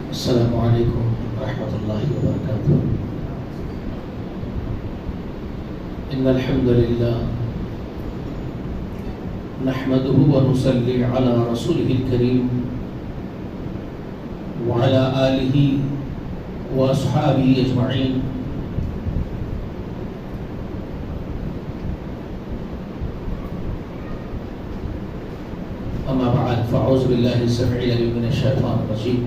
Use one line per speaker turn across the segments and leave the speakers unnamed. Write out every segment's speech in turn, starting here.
السلام علیکم ورحمۃ اللہ وبرکاتہ۔ ان الحمد للہ نحمده ونصلی علی رسوله الکریم وعلی آلہ واصحابہ اجمعین۔ اما بعد فاعوذ باللہ السميع العليم من الشیطان الرجیم۔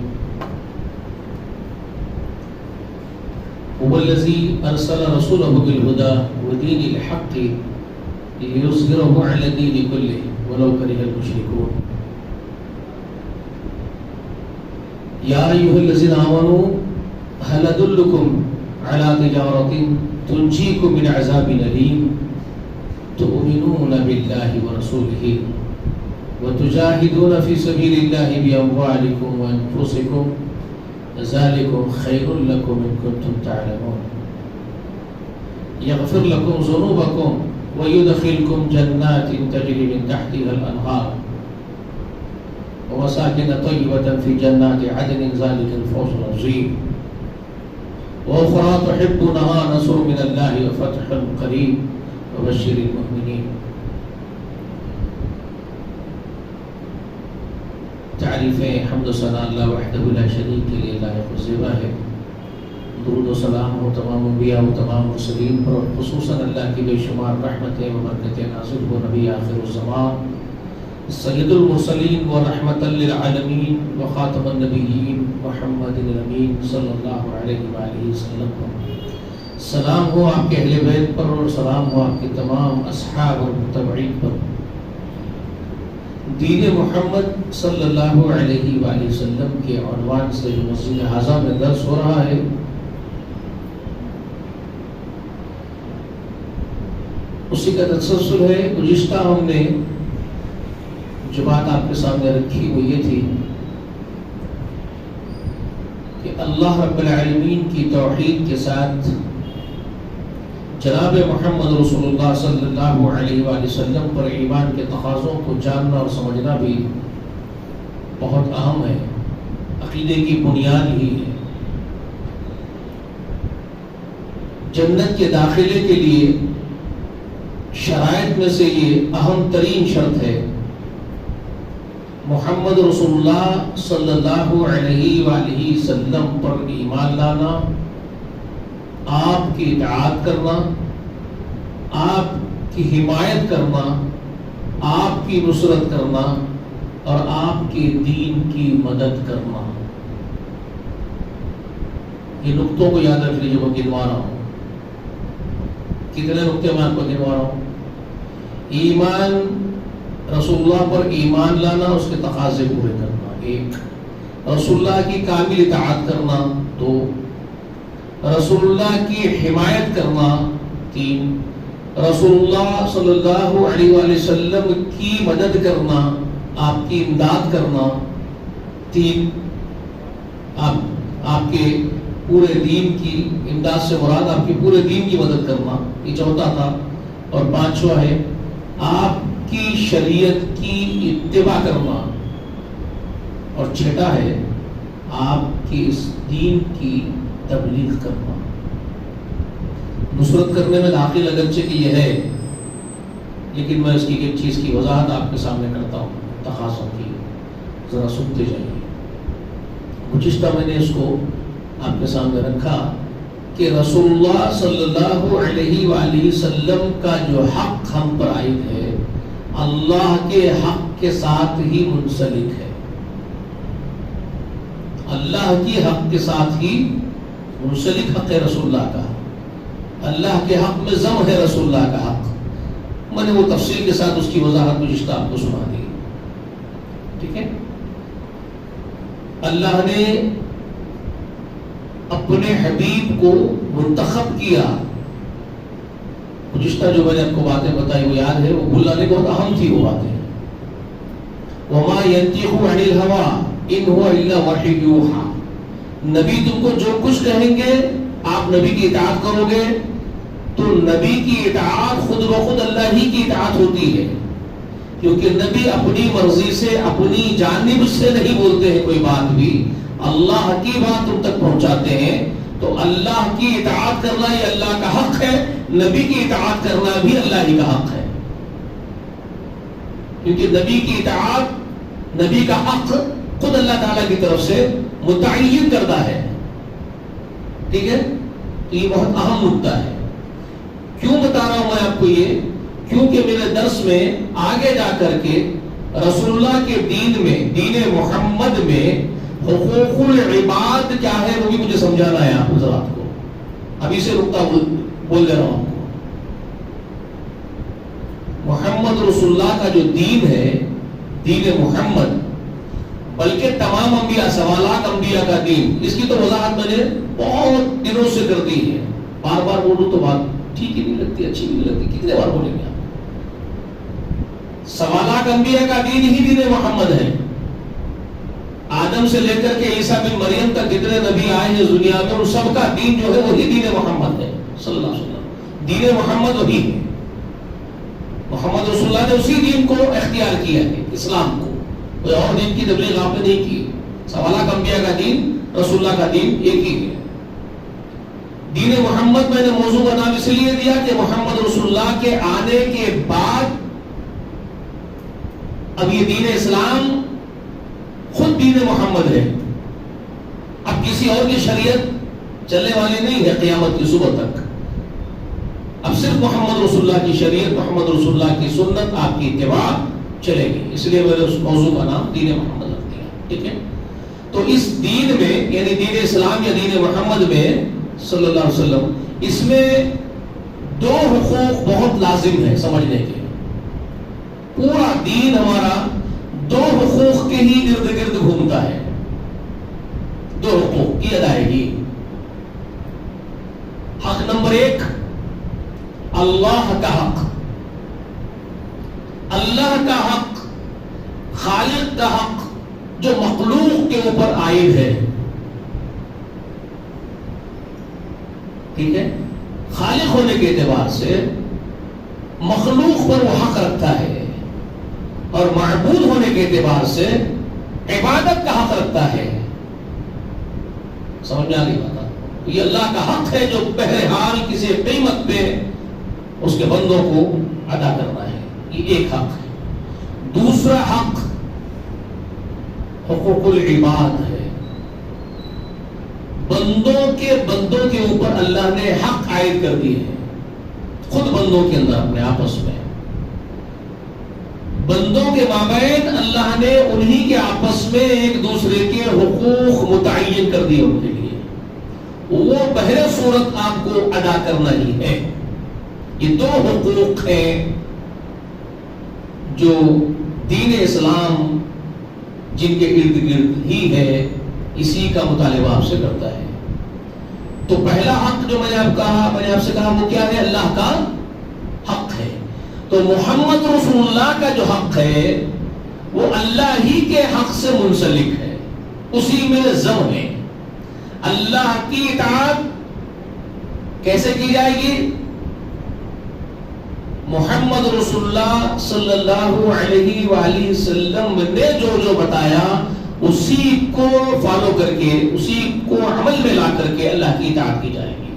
هو الذي أرسل رسوله بالهدى ودين الحق ليظهره على الدين كله ولو كره المشركون۔ يا أيها الذين آمنوا هل أدلكم على تجارة تنجيكم من عذاب أليم تؤمنون بالله ورسوله وتجاهدون في سبيل الله بأموالكم وأنفسكم ذلكم خير لكم إن كنتم تعلمون۔ يغفر لكم ذنوبكم ويدخلكم جنات تجري من تحتها الأنهار ومساكن طيبة في جنات عدن ذلك الفوز العظيم وأخرى تحبونها نصر من الله وفتح قريب وبشر المؤمنين۔ تعریف حمد و ثنا اللہ وحدہ لا شریک کے لیے لائق و زیبا ہے۔ درود و سلام ہو تمام انبیاء و تمام مرسلین پر، اور خصوصاً اللہ کی بے شمار رحمتیں و برکتیں نازل ہو نبی آخر الزمان سید المرسلین و رحمۃ للعالمین و خاتم النبیین محمد الامین صلی اللہ علیہ وآلہ وسلم پر۔ سلام ہو آپ کے اہل بیت پر، اور سلام ہو آپ کے تمام اصحاب اور متبعین پر۔ دین محمد صلی اللہ علیہ وآلہ وسلم کے عنوان سے جو مسجد حاضہ میں درس ہو رہا ہے، اسی کا تسلسل ہے۔ گزشتہ ہم نے جو بات آپ کے سامنے رکھی وہ یہ تھی کہ اللہ رب العالمین کی توحید کے ساتھ جناب محمد رسول اللہ صلی اللہ علیہ وآلہ وسلم پر ایمان کے تقاضوں کو جاننا اور سمجھنا بھی بہت اہم ہے، عقیدے کی بنیاد ہی ہے۔ جنت کے داخلے کے لیے شرائط میں سے یہ اہم ترین شرط ہے، محمد رسول اللہ صلی اللہ علیہ وآلہ وسلم پر ایمان لانا، آپ کی اطاعت کرنا، آپ کی حمایت کرنا، آپ کی نصرت کرنا اور آپ کے دین کی مدد کرنا۔ یہ نقطوں کو یاد رکھ لیجیے، میں گنوا رہا ہوں۔ کتنے نقطے میں آپ کو گنوا رہا ہوں؟ ایمان، رسول اللہ پر ایمان لانا، اس کے تقاضے پورے کرنا، 1۔ رسول اللہ کی کامل اطاعت کرنا، 2۔ رسول اللہ کی حمایت کرنا، 3۔ رسول اللہ صلی اللہ علیہ وآلہ وسلم کی مدد کرنا، آپ کی امداد کرنا، 3۔ آپ کے پورے دین کی امداد سے مراد آپ کے پورے دین کی مدد کرنا، یہ 4 تھا۔ اور 5واں ہے آپ کی شریعت کی اتباع کرنا، اور 6واں ہے آپ کی اس دین کی تبلیغ کرنا۔ نصرت کرنے میں داخل اگرچہ کہ یہ ہے، لیکن میں اس کی ایک چیز کی وضاحت آپ کے سامنے کرتا ہوں، تقاضوں کی، ذرا سنتے جائیے۔ گزشتہ میں نے اس کو آپ کے سامنے رکھا کہ رسول اللہ صلی اللہ علیہ وآلہ وسلم کا جو حق ہم پر عائد ہے، اللہ کے حق کے ساتھ ہی منسلک ہے، اللہ کی حق کے ساتھ ہی منسلک حق ہے رسول اللہ کا۔ اللہ کے حق میں ضم ہے رسول اللہ کا حق۔ میں نے وہ تفصیل کے ساتھ اس کی وضاحت گزشتہ آپ کو سنا دی، ٹھیک ہے۔ اللہ نے اپنے حبیب کو منتخب کیا۔ گزشتہ جو میں نے آپ کو باتیں بتائی وہ یاد ہے، وہ بھلانے بہت اہم تھی وہ باتیں۔ وَمَا يَنْطِقُ عَنِ الْهَوَىٰ إِنْ هُوَ إِلَّا وَحْيٌ يُوحَىٰ۔ نبی تم کو جو کچھ کہیں گے آپ نبی کی اطاعت کرو گے، تو نبی کی اطاعت خود بخود اللہ ہی کی اطاعت ہوتی ہے۔ کیونکہ نبی اپنی مرضی سے اپنی جانب سے نہیں بولتے ہیں کوئی بات بھی، اللہ کی بات تم تک پہنچاتے ہیں. تو اللہ کی اطاعت کرنا یہ اللہ کا حق ہے، نبی کی اطاعت کرنا بھی اللہ ہی کا حق ہے. کیونکہ نبی کی اطاعت، نبی کا حق خود اللہ تعالیٰ کی طرف سے متعین کردہ ہے. ٹھیک ہے، تو یہ بہت اہم نکتہ ہے. کیوں بتا رہا ہوں میں آپ کو یہ؟ کیونکہ میرے درس میں آگے جا کر کے رسول اللہ کے دین میں، دین محمد میں حقوق العباد کیا ہے وہ بھی مجھے سمجھانا ہے آپ حضرات کو. ابھی سے نکتہ بول دے رہا ہوں. محمد رسول اللہ کا جو دین ہے، دین محمد، بلکہ تمام انبیاء، سوالات انبیاء کا دین، اس کی تو وضاحت میں نے بہت دنوں سے کر دی ہے. بار بار بولوں تو بات ٹھیک ہی نہیں لگتی، اچھی بھی نہیں لگتی. کتنے بار بولیں گے آپ؟ سوالات انبیاء کا دین ہی دین محمد ہے. آدم سے لے کر کے عیسیٰ بن مریم تک جتنے نبی آئے ہیں دنیا میں، ان سب کا دین جو ہے وہی دین محمد ہے صلی اللہ علیہ وسلم. دین محمد وہی ہے. محمد رسول اللہ نے اسی دین کو اختیار کیا ہے، اسلام کو. کوئی اور دین کی تبلیغ آپ نے نہیں کی. سوالات انبیاء کا دین، رسول اللہ کا دین ایک ہی ہے. دین محمد میں نے موضوع کا نام اس لیے دیا کہ محمد رسول اللہ کے آنے کے بعد اب یہ دین اسلام خود دین محمد ہے. اب کسی اور کی شریعت چلنے والی نہیں ہے قیامت کی صبح تک. اب صرف محمد رسول اللہ کی شریعت، محمد رسول اللہ کی سنت، آپ کی اتباع چلے گی. اس لیے میں نے اس موضوع کا نام دین محمد رکھ دیا. ٹھیک ہے، تو اس دین میں یعنی دین اسلام یا دین محمد میں صلی اللہ علیہ وسلم، اس میں دو حقوق بہت لازم ہے سمجھنے کے. پورا دین ہمارا دو حقوق کے ہی ارد گرد گھومتا ہے. دو حقوق کی ادائیگی. حق نمبر 1 اللہ کا حق. اللہ کا حق، خالق کا حق جو مخلوق کے اوپر عائد ہے. ٹھیک ہے، خالق ہونے کے اعتبار سے مخلوق پر وہ حق رکھتا ہے، اور معبود ہونے کے اعتبار سے عبادت کا حق رکھتا ہے. سمجھ میں آ گئی بات؟ یہ اللہ کا حق ہے جو بہرحال کسی قیمت پہ اس کے بندوں کو ادا کرنا ہے. یہ ایک حق ہے. دوسرا حق حقوق العباد ہے. بندوں کے اوپر اللہ نے حق عائد کر دیے ہیں، خود بندوں کے اندر اپنے آپس میں. بندوں کے مابین اللہ نے انہی کے آپس میں ایک دوسرے کے حقوق متعین کر دیے ان کے لیے. وہ بہر صورت آپ کو ادا کرنا ہی ہے. یہ دو حقوق ہیں جو دین اسلام جن کے ارد گرد ہی ہے، اسی کا مطالبہ آپ سے کرتا ہے. تو پہلا حق جو میں نے آپ سے کہا وہ کیا ہے؟ اللہ کا حق ہے. تو محمد رسول اللہ کا جو حق ہے وہ اللہ ہی کے حق سے منسلک ہے، اسی میں ضم ہے. اللہ کی اطاعت کیسے کی جائے گی؟ محمد رسول اللہ صلی اللہ علیہ وآلہ وسلم نے جو بتایا اسی کو فالو کر کے، اسی کو عمل میں لا کر کے اللہ کی اطاعت کی جائے گی.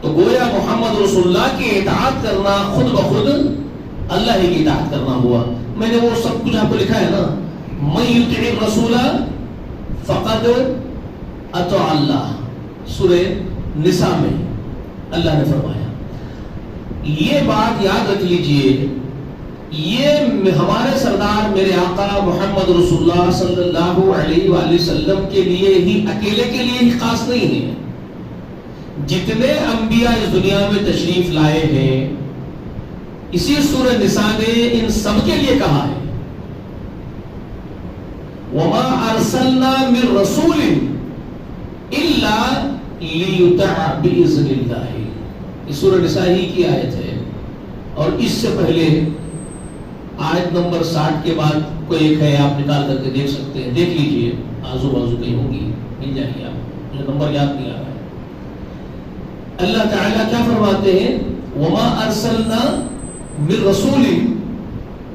تو گویا محمد رسول اللہ کی اطاعت کرنا خود بخود اللہ ہی کی اطاعت کرنا ہوا. میں نے وہ سب کچھ آپ کو لکھا ہے نا، من یطع الرسول فقد اطاع اللہ، سورہ نساء میں اللہ نے فرمایا. یہ بات یاد رکھ لیجئے، یہ ہمارے سردار میرے آقا محمد رسول اللہ صلی اللہ علیہ وآلہ وسلم کے لیے ہی، اکیلے کے لیے ہی خاص نہیں ہے. جتنے انبیاء اس دنیا میں تشریف لائے ہیں، اسی سورہ نساء نے ان سب کے لیے کہا ہے وَمَا أَرْسَلْنَا مِن رَسُولٍ إِلَّا لِيُطَاعَ بِإِذْنِ اللَّهِ. یہ سورہ نساء ہی کی آیت ہے. اور اس سے پہلے آیت نمبر 60 کے بعد کوئی ایک ہے، آپ نکال کر کے دیکھ سکتے ہیں، دیکھ لیجئے، آزو بازو کہیں ہوگی، مل جائے گی. آپ مجھے نمبر یاد نہیں آ رہا ہے. اللہ تعالیٰ کیا فرماتے ہیں؟ وَمَا أَرْسَلْنَا مِن رَسُولٍ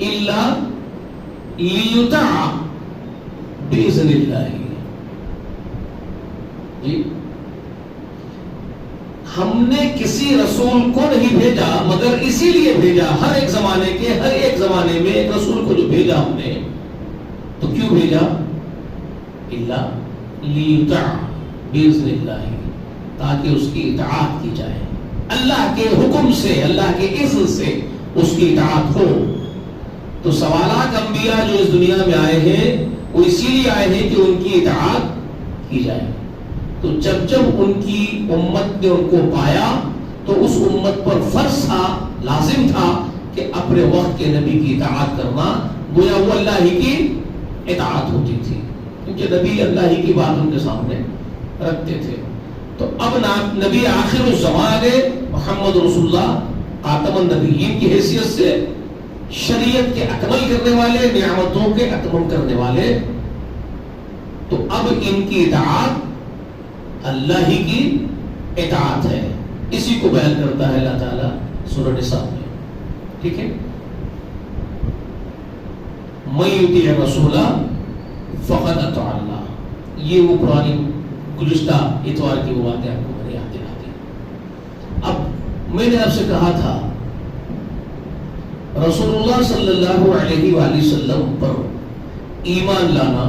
إِلَّا لیطاع باذن اللہ. جی ہم نے کسی رسول کو نہیں بھیجا مگر اسی لیے بھیجا. ہر ایک زمانے میں ایک رسول کو جو بھیجا ہم نے تو کیوں بھیجا؟ الا لیطاع باذن اللہ، تاکہ اس کی اطاعت کی جائے، اللہ کے حکم سے، اللہ کے اذن سے اس کی اطاعت ہو. تو سوالات انبیاء جو اس دنیا میں آئے ہیں وہ اسی لیے آئے ہیں کہ ان کی اطاعت کی جائے. تو جب ان کی امت نے ان کو پایا تو اس امت پر فرض تھا، لازم تھا کہ اپنے وقت کے نبی کی اطاعت کرنا، گویا وہ اللہ ہی کی اطاعت ہوتی تھی، کیونکہ نبی اللہ ہی کی بات ان کے سامنے رکھتے تھے. تو اب نبی آخر الزمان محمد رسول اللہ خاتم النبیین کی حیثیت سے شریعت کے اکمل کرنے والے، نعمتوں کے اتمام کرنے والے، تو اب ان کی اطاعت اللہ ہی کی اطاعت ہے. اسی کو بیان کرتا ہے اللہ تعالیٰ سورہ نساء میں. ٹھیک ہے، من یطیع الرسول فقد اطاع اللہ. یہ وہ پرانی گزشتہ اتوار کی وہ باتیں آپ کو میں نے یاد دلا دی. اب میں نے آپ سے کہا تھا رسول اللہ صلی اللہ علیہ وآلہ وسلم پر ایمان لانا،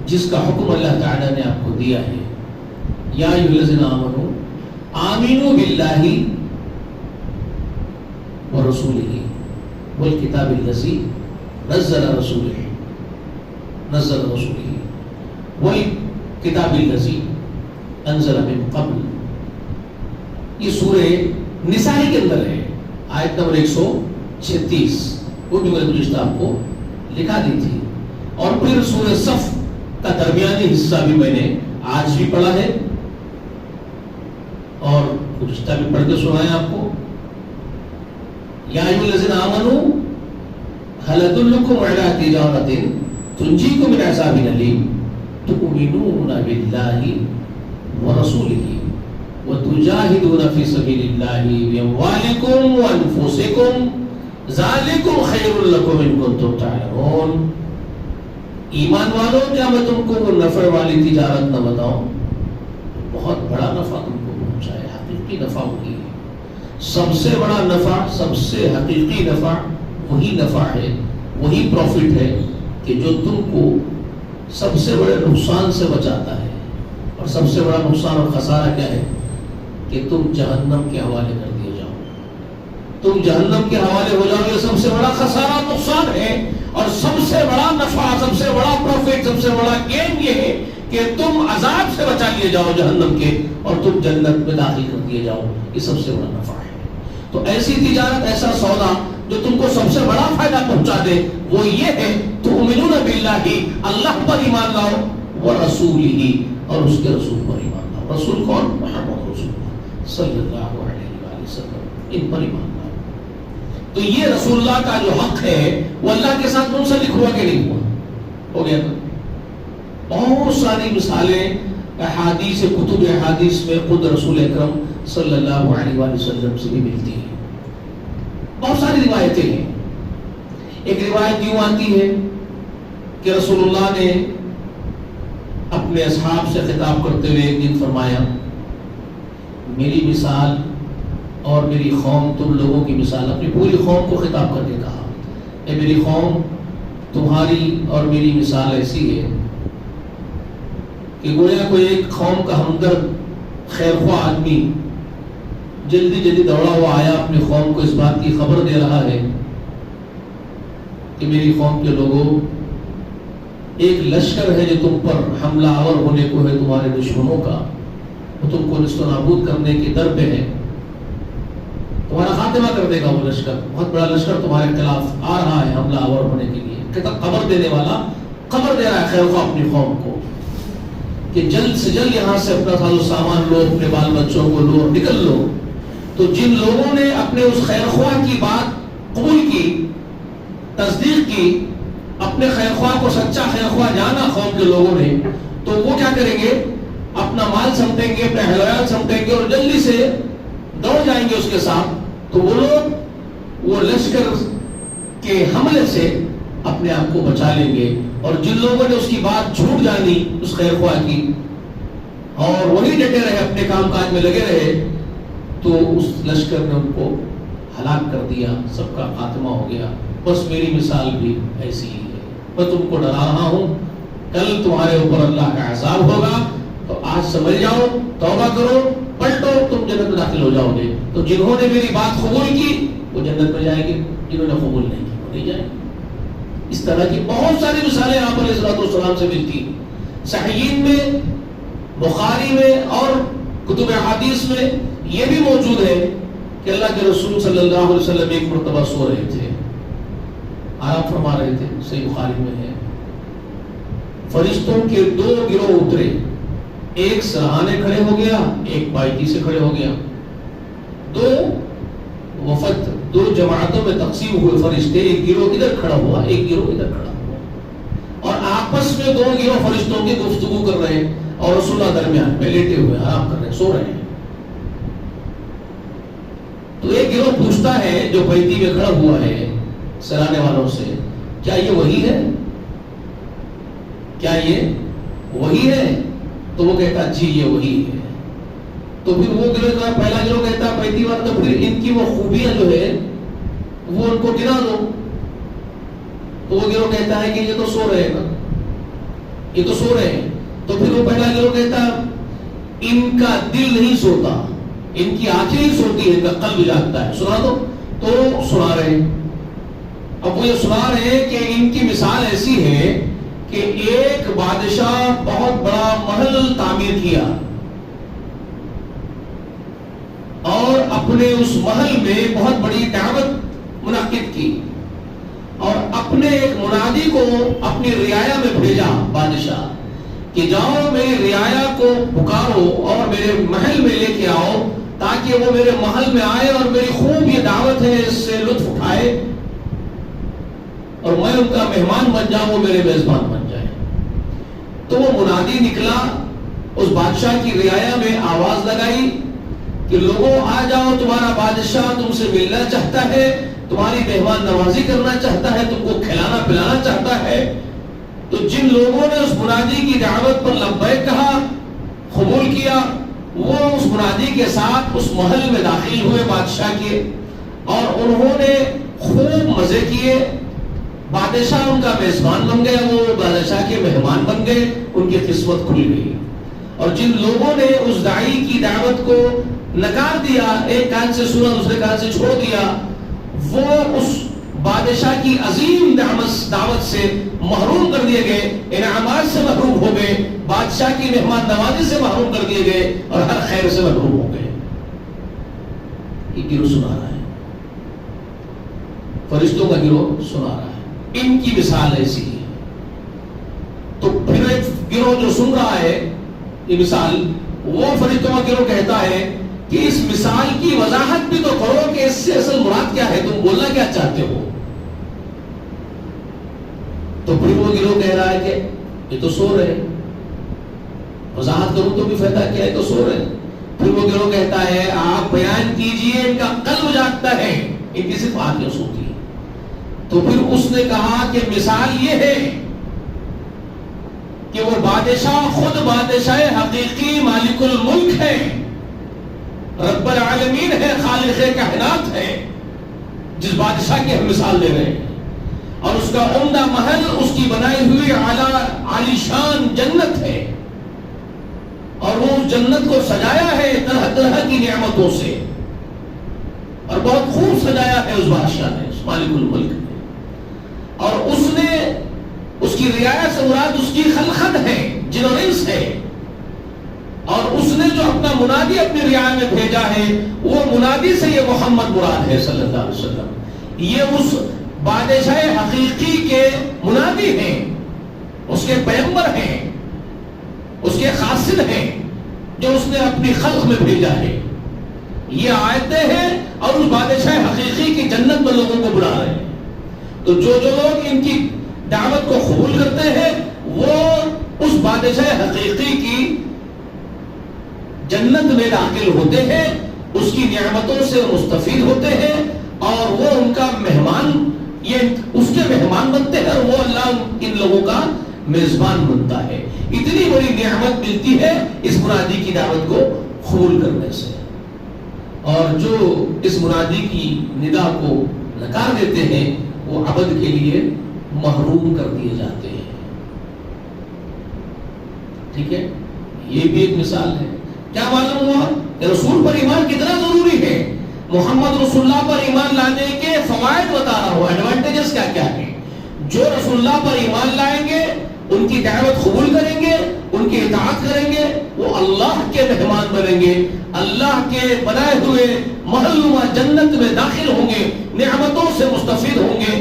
جس کا حکم اللہ تعالیٰ نے آپ کو دیا ہے، یا ایھا الذین آمنوا آمنوا باللہ ورسولہ والکتاب الذی نزل رسولہ والکتاب الذی انزل من قبل. یہ سورہ نساء کے اندر ہے، آیت نمبر 136. وہ بھی میں نے گزشتہ آپ کو لکھا دی تھی. اور پھر سورہ صف کا درمیانی حصہ بھی میں نے آج بھی پڑھا ہے اور گزشتہ بھی پڑھ کے سنایا آپ کو. یا ایھا الذین آمنوا هل ادلکم علی تجارۃ تنجیکم من عذاب الیم تؤمنون باللہ ورسولہ وتجاہدون فی سبیل اللہ باموالکم وانفسکم ذالکم خیر لکم ان کنتم تعلمون. ایمان والو، کیا میں تم کو وہ نفع والی تجارت نہ بتاؤں؟ بہت بڑا نفع تم کو پہنچا ہے، حقیقی نفع ہوگی. سب سے بڑا نفع، سب سے حقیقی نفع وہی نفع ہے، وہی پروفٹ ہے کہ جو تم کو سب سے بڑے نقصان سے بچاتا ہے. اور سب سے بڑا نقصان اور خسارہ کیا ہے؟ کہ تم جہنم کے حوالے کر دیے جاؤ. تم جہنم کے حوالے ہو جاؤ، یہ سب سے بڑا خسارہ نقصان ہے. اور سب سے بڑا نفع، سب سے بڑا پروفٹ، سب سے بڑا گین یہ ہے کہ تم عذاب سے بچا لیے جاؤ جہنم کے، اور تم جنت میں داخل کر دیے جاؤ. یہ سب سے بڑا نفع ہے. تو ایسی تجارت، ایسا سودا جو تم کو سب سے بڑا فائدہ پہنچا دے، وہ یہ ہے تؤمنون باللہ، اللہ پر ایمان لاؤ، ورسولہ، اور اس کے رسول پر ایمان لاؤ. رسول کون؟ محمد رسول اللہ صلی اللہ علیہ وآلہ وسلم. ان پر ایمان لاؤ. تو یہ رسول اللہ کا جو حق ہے وہ اللہ کے ساتھ منسلک ہوا کہ نہیں ہوا؟ ہو گیا نا. بہت ساری مثالیں احادیث، کتب احادیث میں خود رسول اکرم صلی اللہ علیہ وآلہ وسلم سے بھی ملتی ہیں. بہت ساری روایتیں ہیں. ایک روایت یوں آتی ہے کہ رسول اللہ نے اپنے اصحاب سے خطاب کرتے ہوئے ایک دن فرمایا، میری مثال اور میری قوم تم لوگوں کی مثال. اپنی پوری قوم کو خطاب کر کے کہا، اے میری قوم، تمہاری اور میری مثال ایسی ہے کہ گویا کوئی ایک قوم کا ہمدرد خیر خواہ آدمی جلدی جلدی دوڑا ہوا آیا، اپنی قوم کو اس بات کی خبر دے رہا ہے کہ میری قوم کے لوگوں، ایک لشکر ہے جو تم پر حملہ آور ہونے کو ہے، تمہارے دشمنوں کا، وہ تم کو نست و نابود کرنے کے در پہ ہے، تمہارا خاتمہ کر دے گا. وہ لشکر، بہت بڑا لشکر تمہارے خلاف آ رہا ہے حملہ آور ہونے کے لیے. خبر دینے والا خبر دے رہا ہے خیر خواہ اپنی قوم کو کہ جلد سے جلد یہاں سے اپنا ساز و سامان لو، اپنے بال بچوں کو لو، نکل لو. تو جن لوگوں نے اپنے اس خیر خواہ کی بات قبول کی، تصدیق کی، اپنے خیر خواہ کو سچا خیر خواہ جانا قوم کے لوگوں نے، تو وہ کیا کریں گے؟ اپنا مال سمٹیں گے، اپنے حلویات سمٹیں گے اور جلدی سے دوڑ جائیں گے اس کے ساتھ. تو وہ لوگ وہ لشکر کے حملے سے اپنے آپ کو بچا لیں گے. اور جن لوگوں نے اس کی بات جھوٹ جانی اس خیر خواہ کی اور وہی ڈٹے رہے اپنے کام کاج میں لگے رہے تو اس لشکر نے ان کو ہلاک کر دیا, سب کا خاتمہ ہو گیا. بس میری مثال بھی ایسی ہی ہے. میں تم کو ڈرا رہا ہوں, کل تمہارے اوپر اللہ کا عذاب ہوگا, تو آج سمجھ جاؤ, توبہ کرو, پلٹو, تم جنت میں داخل ہو جاؤ گے. تو جنہوں نے میری بات قبول کی وہ جنت میں جائیں گے, جنہوں نے قبول نہیں کی وہ نہیں جائیں گے. اس طرح کی بہت ساری مثالیں آپ علیہ الصلوۃ والسلام سے ملتی. صحیحین میں, بخاری میں اور کتب احادیث میں یہ بھی موجود ہے کہ اللہ کے رسول صلی اللہ علیہ وسلم ایک مرتبہ سو رہے تھے, آرام فرما رہے تھے. صحیح بخاری میں ہے, فرشتوں کے 2 گروہ اترے, ایک سرہانے کھڑے ہو گیا, ایک بائیکی سے کھڑے ہو گیا. 2 وفد, 2 جماعتوں میں تقسیم ہوئے فرشتے, ایک گروہ ادھر کھڑا ہوا, ایک گروہ ادھر کھڑا ہوا, اور آپس میں 2 گروہ فرشتوں کی گفتگو کر رہے ہیں اور رسول اللہ درمیان میں لیٹے ہوئے آرام کر رہے ہیں, سو رہے ہیں. تو ایک گروہ پوچھتا ہے جو بیتی میں کھڑا ہوا ہے سرانے والوں سے, کیا یہ وہی ہے, کیا یہ وہی ہے؟ تو وہ کہتا جی یہ وہی ہے. تو پھر وہ گروہ کا پہلا گروہ کہتا بیتی والا, تو پھر ان کی وہ خوبیاں جو ہے وہ ان کو گنا دو. تو وہ گروہ کہتا ہے کہ یہ تو سو رہے ہیں نا, یہ تو سو رہے ہیں. تو پھر وہ پہلا گروہ کہتا ان کا دل نہیں سوتا, ان کی آنکھیں نہیں سوتی ہے, ان کا قلب جاگتا ہے, سنا دو. تو سنا رہے ہیں. اب وہ یہ سنا رہے ہیں کہ ان کی مثال ایسی ہے کہ ایک بادشاہ بہت بڑا محل تعمیر کیا اور اپنے اس محل میں بہت بڑی دعوت منعقد کی اور اپنے ایک منادی کو اپنی رعایا میں بھیجا بادشاہ کہ جاؤ میری رعایا کو پکارو اور میرے محل میں لے کے آؤ تاکہ وہ میرے محل میں آئے اور میری خوب یہ دعوت ہے اس سے لطف اٹھائے اور میں ان کا مہمان بن جاؤں, وہ میرے میزبان بن جائے. تو وہ منادی نکلا, اس بادشاہ کی رعایا میں آواز لگائی کہ لوگوں آ جاؤ, تمہارا بادشاہ تم سے ملنا چاہتا ہے, تمہاری مہمان نوازی کرنا چاہتا ہے, تم کو کھلانا پلانا چاہتا ہے. تو جن لوگوں نے اس منادی کی دعوت پر لبیک کہا, قبول کیا, وہ اس منادی کے ساتھ اس محل میں داخل ہوئے بادشاہ کے, اور انہوں نے خوب مزے کیے. بادشاہ ان کا میزبان بن گیا, وہ بادشاہ کے مہمان بن گئے, ان کی قسمت کھل گئی. اور جن لوگوں نے اس داعی کی دعوت کو نکار دیا, ایک کان سے سنا دوسرے کان سے چھوڑ دیا, وہ اس بادشاہ کی عظیم دعوت سے محروم کر دیے گئے, انعامات سے محروم ہو گئے, بادشاہ کی مہمان نوازی سے محروم کر دیے گئے اور ہر خیر سے محروم ہو گئے. یہ گروہ سنا رہا ہے, فرشتوں کا گروہ سنا رہا ہے, ان کی مثال ایسی ہے. تو پھر ایک گروہ جو سن رہا ہے یہ مثال, وہ فرشتوں کا گروہ کہتا ہے کہ اس مثال کی وضاحت بھی تو کرو کہ اس سے اصل مراد کیا ہے, تم بولنا کیا چاہتے ہو. تو پھر وہ گروہ کہہ رہا ہے کہ یہ تو سو رہے, وضاحت کروں تو بھی فائدہ کیا ہے, تو سو رہے. پھر وہ گروہ کہتا ہے آپ بیان کیجئے, ان کا قلب جاگتا ہے, ان کی صرف آنکھیں سوتی ہیں. تو پھر اس نے کہا کہ مثال یہ ہے کہ وہ بادشاہ خود بادشاہ حقیقی مالک الملک ہے, رب العالمین ہے, خالق کائنات ہے, جس بادشاہ کی ہم مثال دے رہے ہیں, اور اس کا عمدہ محل اس کی بنائی ہوئی عالی شان جنت ہے, اور وہ اس جنت کو سجایا ہے طرح طرح کی نعمتوں سے, اور بہت خوب سجایا ہے اس بادشاہ نے, اس مالک الملک نے. اور اس نے اس کی رعایا سے مراد اس کی خلقت ہے, جن و انس ہے, اور اس نے جو اپنا منادی اپنی رعایا میں بھیجا ہے وہ منادی سے یہ محمد مراد ہے صلی اللہ علیہ وسلم. یہ اس بادشاہ حقیقی کے منادی ہیں, اس کے پیغمبر ہیں, اس کے قاصد ہیں, جو اس نے اپنی خلق میں بھیجا ہے. یہ آیتیں ہیں اور اس بادشاہ حقیقی کی جنت میں لوگوں کو بلا رہے ہیں. تو جو لوگ ان کی دعوت کو قبول کرتے ہیں وہ اس بادشاہ حقیقی کی جنت میں داخل ہوتے ہیں, اس کی نعمتوں سے مستفید ہوتے ہیں, اور وہ ان کا مہمان یہ اس کے مہمان بنتے ہیں اور وہ اللہ ان لوگوں کا میزبان بنتا ہے. اتنی بڑی نعمت ملتی ہے اس منادی کی دعوت کو قبول کرنے سے. اور جو اس منادی کی ندا کو نکار دیتے ہیں وہ ابد کے لیے محروم کر دیے جاتے ہیں. ٹھیک ہے, یہ بھی ایک مثال ہے. کیا معلوم ہوا کہ رسول پر ایمان کتنا ضروری ہے. محمد رسول اللہ پر ایمان لانے کے فوائد بتا رہا ہوں, ایڈوانٹیجز کیا کیا ہیں. جو رسول اللہ پر ایمان لائیں گے, ان کی دعوت قبول کریں گے, ان کی اطاعت کریں گے, وہ اللہ کے مہمان بنیں گے, اللہ کے بنائے ہوئے محلومہ جنت میں داخل ہوں گے, نعمتوں سے مستفید ہوں گے,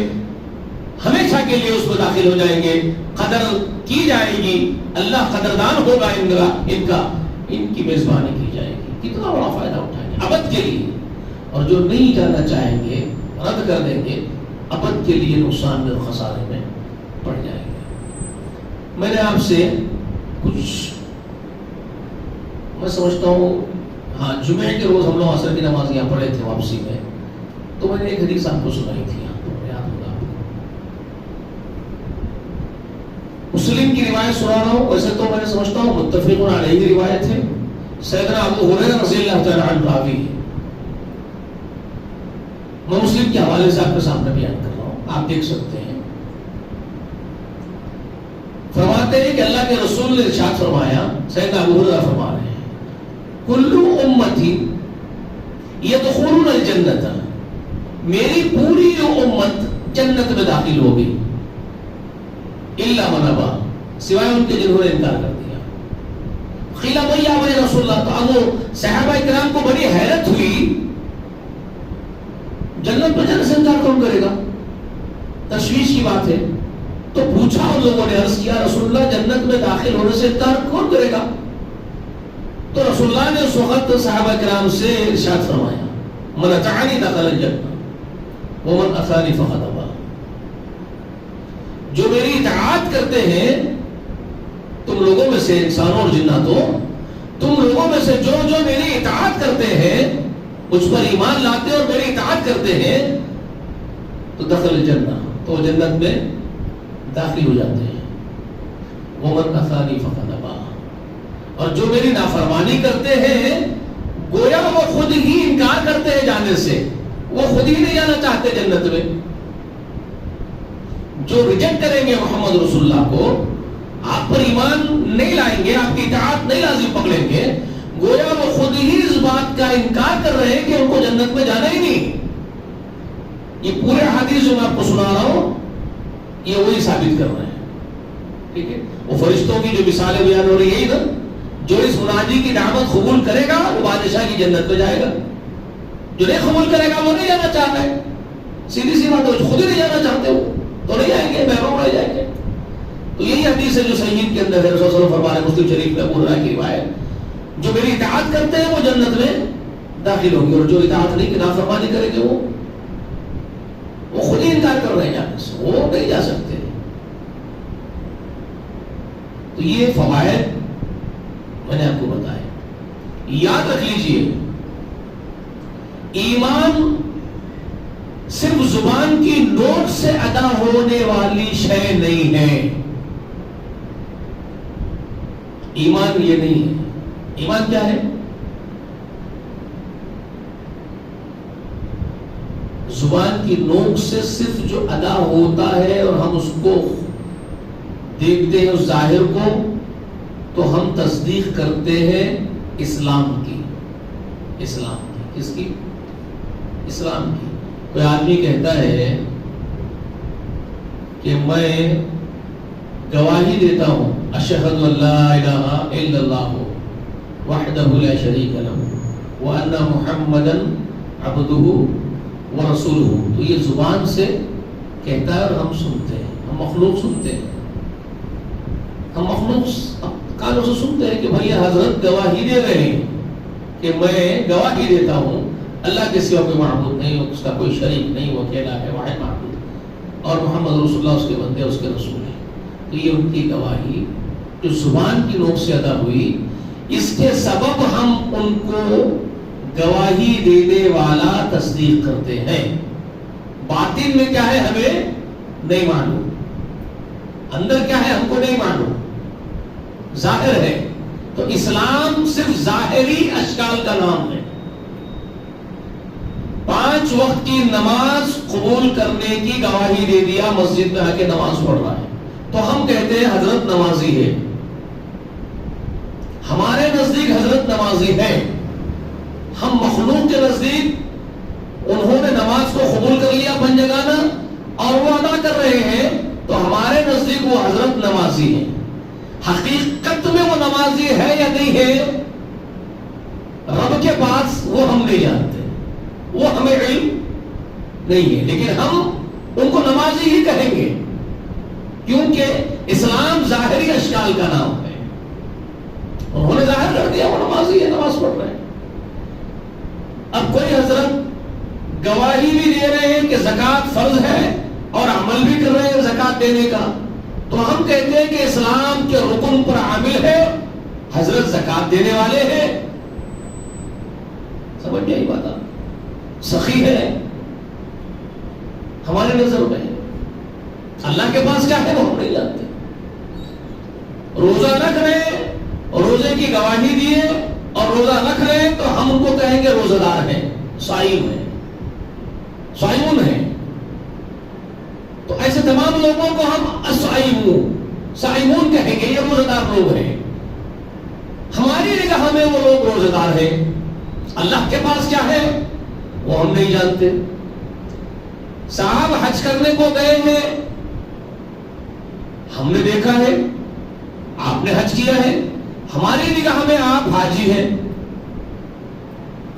ہمیشہ کے لیے اس میں داخل ہو جائیں گے, قدر کی جائے گی, اللہ قدردان ہوگا ان کی میزبانی کی جائے گی. کتنا بڑا فائدہ اٹھائیں گے ابد کے لیے. اور جو نہیں جانا چاہیں گے, رد کر دیں گے, ابد کے لیے نقصان میں اور خسارے میں پڑ جائیں گے. میں نے آپ سے کچھ, میں سمجھتا ہوں ہاں جمعے کے روز ہم لوگ عصر کی نماز یہاں پڑھے تھے واپسی میں, تو میں نے ایک حدیث آپ کو سنائی تھی, یاد ہوگا. مسلم کی روایت سنا رہا ہوں, ویسے تو میں نے سمجھتا ہوں متفق علیہ کی روایت ہے. سیدنا ابو ہریرہ رضی اللہ تعالی عنہ راوی ہے. میں مسلم کے حوالے سے آپ کے سامنے بیان کر رہا ہوں, آپ دیکھ سکتے ہیں. فرماتے ہیں کہ اللہ کے رسول نے ارشاد فرمایا, سیدنا ابو ہریرہ فرما رہے ہیں, کل امتی یدخلون الجنت, میری پوری امت جنت میں داخل ہوگی, الا من ابا, سوائے ان کے جنہوں نے انکار کر دیا. قیل یا رسول اللہ, تو اب وہ صحابہ کرام کو بڑی حیرت ہوئی, جنت میں جانے سے انکار کون کرے گا, تشویش کی بات ہے. تو پوچھا ان لوگوں نے, عرض کیا رسول اللہ جنت میں داخل ہونے سے انکار کون کرے گا. تو رسول اللہ نے اس وقت صحابہ کرام سے ارشاد فرمایا, من اطاعنی دخل الجنہ ومن عصانی فقد ابا. جو میری اطاعت کرتے ہیں, تم لوگوں میں سے, انسانوں اور جناتوں, تم لوگوں میں سے جو میری اطاعت کرتے ہیں, مجھ پر ایمان لاتے اور میری اطاعت کرتے ہیں, تو دخل الجنہ, تو جنت میں داخل ہو جاتے ہیں. ومن عصانی فقد ابا, اور جو میری نافرمانی کرتے ہیں, گویا وہ خود ہی انکار کرتے ہیں جانے سے, وہ خود ہی نہیں جانا چاہتے جنت میں. جو ریجیکٹ کریں گے محمد رسول اللہ کو, آپ پر ایمان نہیں لائیں گے, آپ کی اطاعت نہیں لازم پکڑیں گے, گویا وہ خود ہی اس بات کا انکار کر رہے ہیں کہ ان کو جنت میں جانا ہی نہیں. یہ پورے حدیث جو میں آپ کو سنا رہا ہوں, یہ وہی ثابت کر رہے ہیں. ٹھیک ہے, وہ فرشتوں کی جو مثالیں بیان ہو رہی ہے نا, جو اس منادی کی دعوت قبول کرے گا وہ بادشاہ کی جنت میں جائے گا, جو نہیں قبول کرے گا وہ نہیں جانا چاہتا ہے. سیدھی سی بات ہے, خود ہی نہیں جانا چاہتے ہو تو نہیں جائیں گے, محروم رہ جائیں گے. تو یہی حدیث ہے جو صحیح کے اندر ہے, رسول اللہ صلی اللہ علیہ وسلم فرمایا, مسلم شریف میں ابو ہریرہ کی روایت, جو میری اطاعت کرتے ہیں وہ جنت میں داخل ہوں گے, اور جو اطاعت نہیں, نافرمانی کریں گے وہ خود ہی انکار کر رہے ہیں جانے سے, وہ نہیں جا سکتے. تو یہ فوائد میں نے آپ کو بتایا. یاد رکھ لیجئے, ایمان صرف زبان کی نوٹ سے ادا ہونے والی شے نہیں ہے. ایمان یہ نہیں ہے. ایمان کیا ہے؟ زبان کی نوک سے صرف جو ادا ہوتا ہے اور ہم اس کو دیکھتے ہیں, اس ظاہر کو, تو ہم تصدیق کرتے ہیں اسلام کی. اسلام کی کس کی؟ اسلام کی. کوئی آدمی کہتا ہے کہ میں گواہی دیتا ہوں, اشہد ان لا الہ الا اللہ وحدہ لا شریک لہ وان محمدا عبدہ ورسولہ. تو یہ زبان سے کہتا ہے اور ہم سنتے ہیں, ہم مخلوق سنتے ہیں, ہم مخلوق کانوں سے سنتے ہیں کہ بھئی حضرت گواہی دے رہے ہیں کہ میں گواہی دیتا ہوں اللہ کے سوا کوئی معبود نہیں, اس کا کوئی شریک نہیں, وہ اکیلا ہے, واحد معبود, اور محمد رسول اللہ اس کے بندے, اس کے رسول ہیں. تو یہ ان کی گواہی جو زبان کی نوک سے ادا ہوئی, اس کے سبب ہم ان کو گواہی دینے والا تصدیق کرتے ہیں. باطن میں کیا ہے ہمیں نہیں معلوم، اندر کیا ہے ہم کو نہیں معلوم، ظاہر ہے. تو اسلام صرف ظاہری اشکال کا نام ہے. 5 وقت کی نماز قبول کرنے کی گواہی دے دیا، مسجد میں آ کے نماز پڑھ رہا ہے تو ہم کہتے ہیں حضرت نمازی ہے. ہمارے نزدیک حضرت نمازی ہے، ہم مخلوق کے نزدیک انہوں نے نماز کو قبول کر لیا پنجگانہ اور وہ ادا کر رہے ہیں تو ہمارے نزدیک وہ حضرت نمازی ہے. حقیقت میں وہ نمازی ہے یا نہیں ہے رب کے پاس وہ ہم نہیں جانتے، وہ ہمیں علم نہیں ہے، لیکن ہم ان کو نمازی ہی کہیں گے کیونکہ اسلام ظاہری اشکال کا نام ہے. انہوں نے ظاہر کر دیا وہ نمازی ہے، نماز پڑھ رہے ہیں. اب کوئی حضرت گواہی بھی دے رہے ہیں کہ زکوٰۃ فرض ہے اور عمل بھی کر رہے ہیں زکوٰۃ دینے کا، تو ہم کہتے ہیں کہ اسلام کے رکن پر عامل ہے، حضرت زکوٰۃ دینے والے ہیں. سمجھ گئی بات؟ سخی ہے ہمارے نظر میں. اللہ کے پاس کیا ہے وہ ہم نہیں جانتے. روزہ رکھ رہے اور روزے کی گواہی دیے اور روزہ رکھ رہے تو ہم ان کو کہیں گے روزہ دار ہیں، صائم ہیں، صائمون ہیں. تو ایسے تمام لوگوں کو ہم صائمون کہیں گے، یہ روزہ دار لوگ ہیں. ہماری نگاہ میں وہ لوگ روزہ دار ہیں. اللہ کے پاس کیا ہے وہ ہم نہیں جانتے. صاحب حج کرنے کو گئے ہیں، ہم نے دیکھا ہے آپ نے حج کیا ہے، ہماری نگاہ میں آپ حاجی ہیں،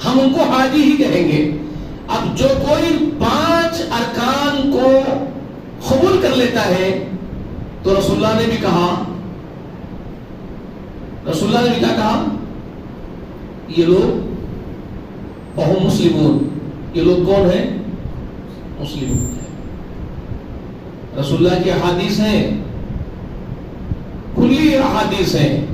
ہم ان کو حاجی ہی کہیں گے. اب جو کوئی 5 ارکان کو قبول کر لیتا ہے تو رسول اللہ نے بھی کہا، رسول اللہ نے بھی کیا کہا، یہ لوگ وہم مسلمون، یہ لوگ کون ہیں؟ مسلمون ہیں. رسول اللہ کی احادیث ہیں، کھلی احادیث ہیں.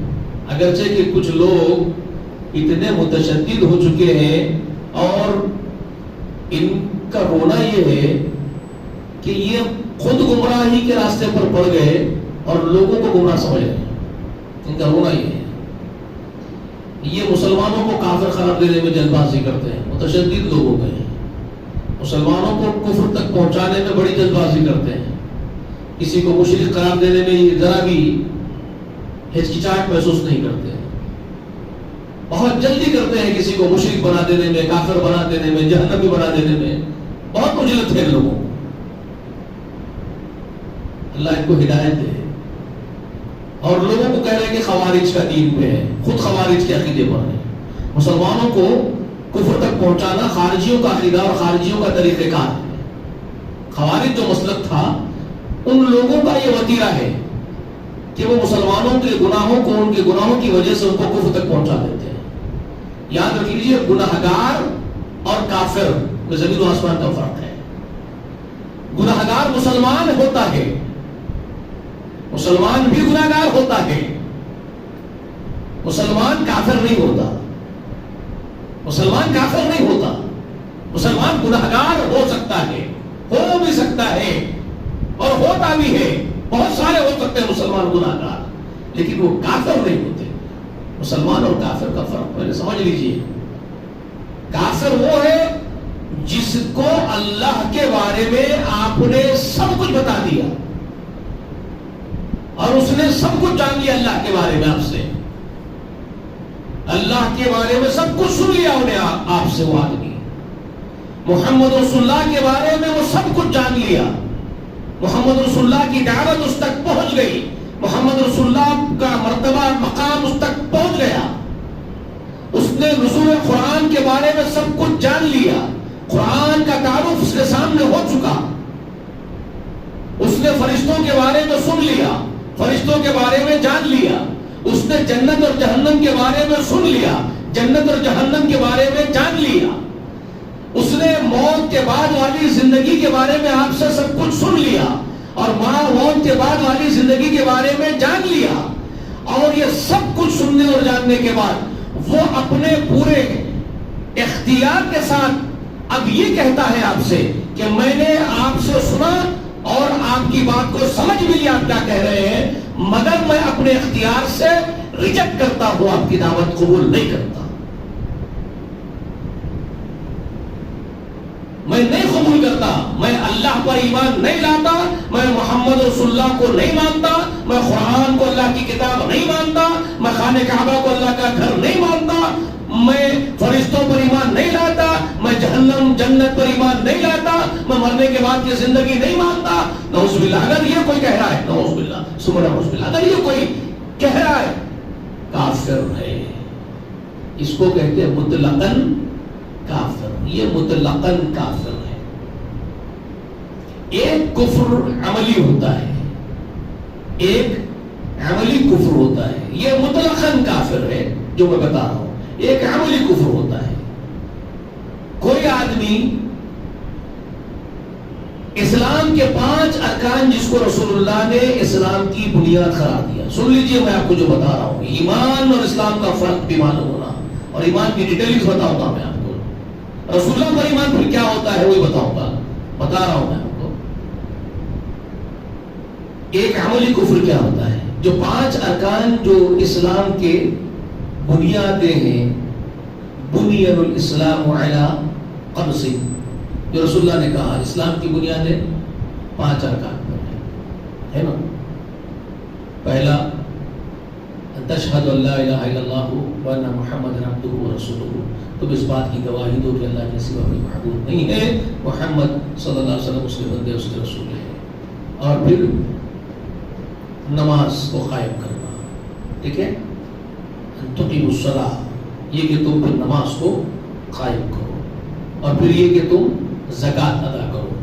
اگرچہ کہ کچھ لوگ اتنے متشدد ہو چکے ہیں اور ان کا رونا یہ ہے کہ یہ خود گمراہی کے راستے پر پڑ گئے اور لوگوں کو گمراہ سمجھ رہے ہیں. ان کا رونا یہ ہے. یہ مسلمانوں کو کافر قرار دینے میں جلد بازی کرتے ہیں، متشدد لوگ ہو گئے ہیں. مسلمانوں کو کفر تک پہنچانے میں بڑی جلد بازی کرتے ہیں. کسی کو مشرک قرار دینے میں ذرا بھی ہچکچاہٹ محسوس نہیں کرتے. بہت جلدی کرتے ہیں کسی کو مشرک بنا دینے میں، کافر بنا دینے میں، جہنمی بنا دینے میں. بہت عجلت ہے لوگوں کو. اللہ ان کو ہدایت دے. اور لوگوں کو کہہ رہے ہیں کہ خوارج کا دین پہ ہے، خود خوارج کے عقیدے پر ہے. مسلمانوں کو کفر تک پہنچانا خارجیوں کا عقیدہ اور خارجیوں کا طریقہ کار ہے. خوارج جو مسلک تھا ان لوگوں کا یہ وتیرہ ہے کہ وہ مسلمانوں کے گناہوں کو ان کے گناہوں کی وجہ سے ان کو کفر تک پہنچا دیتے ہیں. یاد رکھ لیجیے گناہگار اور کافر میں زمین و آسمان کا فرق ہے. گناہگار مسلمان ہوتا ہے، مسلمان بھی گناہگار ہوتا ہے، مسلمان کافر نہیں ہوتا. مسلمان کافر نہیں ہوتا. مسلمان گناہگار ہو سکتا ہے، ہو بھی سکتا ہے اور ہوتا بھی ہے. بہت سارے ہو سکتے ہیں مسلمان گناہگار، لیکن وہ کافر نہیں ہوتے. مسلمان اور کافر کا فرق پہلے سمجھ لیجئے. کافر وہ ہے جس کو اللہ کے بارے میں آپ نے سب کچھ بتا دیا اور اس نے سب کچھ جان لیا اللہ کے بارے میں آپ سے. اللہ کے بارے میں سب کچھ سن لیا انہیں آپ سے. وہ آدمی محمد رسول اللہ کے بارے میں وہ سب کچھ جان لیا. محمد رسول اللہ کی دعوت اس تک پہنچ گئی. محمد رسول اللہ کا مرتبہ مقام اس تک پہنچ گیا. اس نے نزول قرآن کے بارے میں سب کچھ جان لیا. قرآن کا تعارف اس کے سامنے ہو چکا. اس نے فرشتوں کے بارے میں سن لیا، فرشتوں کے بارے میں جان لیا. اس نے جنت اور جہنم کے بارے میں سن لیا، جنت اور جہنم کے بارے میں جان لیا. اس نے موت کے بعد والی زندگی کے بارے میں آپ سے سب کچھ سن لیا اور موت کے بعد والی زندگی کے بارے میں جان لیا. اور یہ سب کچھ سننے اور جاننے کے بعد وہ اپنے پورے اختیار کے ساتھ اب یہ کہتا ہے آپ سے کہ میں نے آپ سے سنا اور آپ کی بات کو سمجھ بھی لیا آپ کیا کہہ رہے ہیں، مگر میں اپنے اختیار سے ریجیکٹ کرتا ہوں، آپ کی دعوت قبول نہیں کرتا، میں نہیں قبول کرتا، میں اللہ پر ایمان نہیں لاتا، میں محمد رسول اللہ کو نہیں مانتا، میں قرآن کو اللہ کی کتاب نہیں مانتا، میں خانہ کعبہ کو اللہ کا گھر نہیں مانتا، میں فرشتوں پر ایمان نہیں لاتا، میں جہنم جنت پر ایمان نہیں لاتا، میں مرنے کے بعد کی زندگی نہیں مانتا۔ نعوذ باللہ، اگر یہ کوئی کہہ رہا ہے، نعوذ باللہ ثم نعوذ باللہ، اگر یہ کوئی کہہ رہا ہے، کافر ہے، اس کو کہتے ہیں مطلقاً کافر، یہ مطلقاً کافر ہے۔ ایک کفر عملی ہوتا ہے، ایک عملی کفر ہوتا ہے، یہ مطلقاً کافر ہے جو میں بتا رہا ہوں، ایک عملی کفر ہوتا ہے۔ کوئی آدمی اسلام کے 5 ارکان جس کو رسول اللہ نے اسلام کی بنیاد قرار دیا، سن لیجئے میں آپ کو جو بتا رہا ہوں، ایمان اور اسلام کا فرق بھی معلوم ہونا، اور ایمان کی ڈیٹیلز بتاؤں گا میں آپ کو، رسول اللہ پر ایمان پھر کیا ہوتا ہے وہی بتاؤں گا، بتا رہا ہوں میں آپ کو۔ ایک عملی کفر کیا ہوتا ہے؟ جو 5 ارکان جو اسلام کے بنیادیں ہیں، بنی الاسلام علی خمس، جو رسول اللہ نے کہا اسلام کی بنیادیں 5 ارکان پر ہے نا۔ پہلا تشہد ان لا الہ الا اللہ وان محمد عبدہ ورسولہ، تم اس بات کی گواہی دو کہ اللہ کے سوا کوئی معبود نہیں ہے، محمد صلی اللہ علیہ وسلم اس کے بندے اس کے رسول ہے۔ اور پھر نماز کو قائم کرنا، ٹھیک ہے، تقیموا الصلاۃ، یہ کہ تم پھر نماز کو قائم کرو، اور پھر یہ کہ تم زکوٰۃ ادا کرو،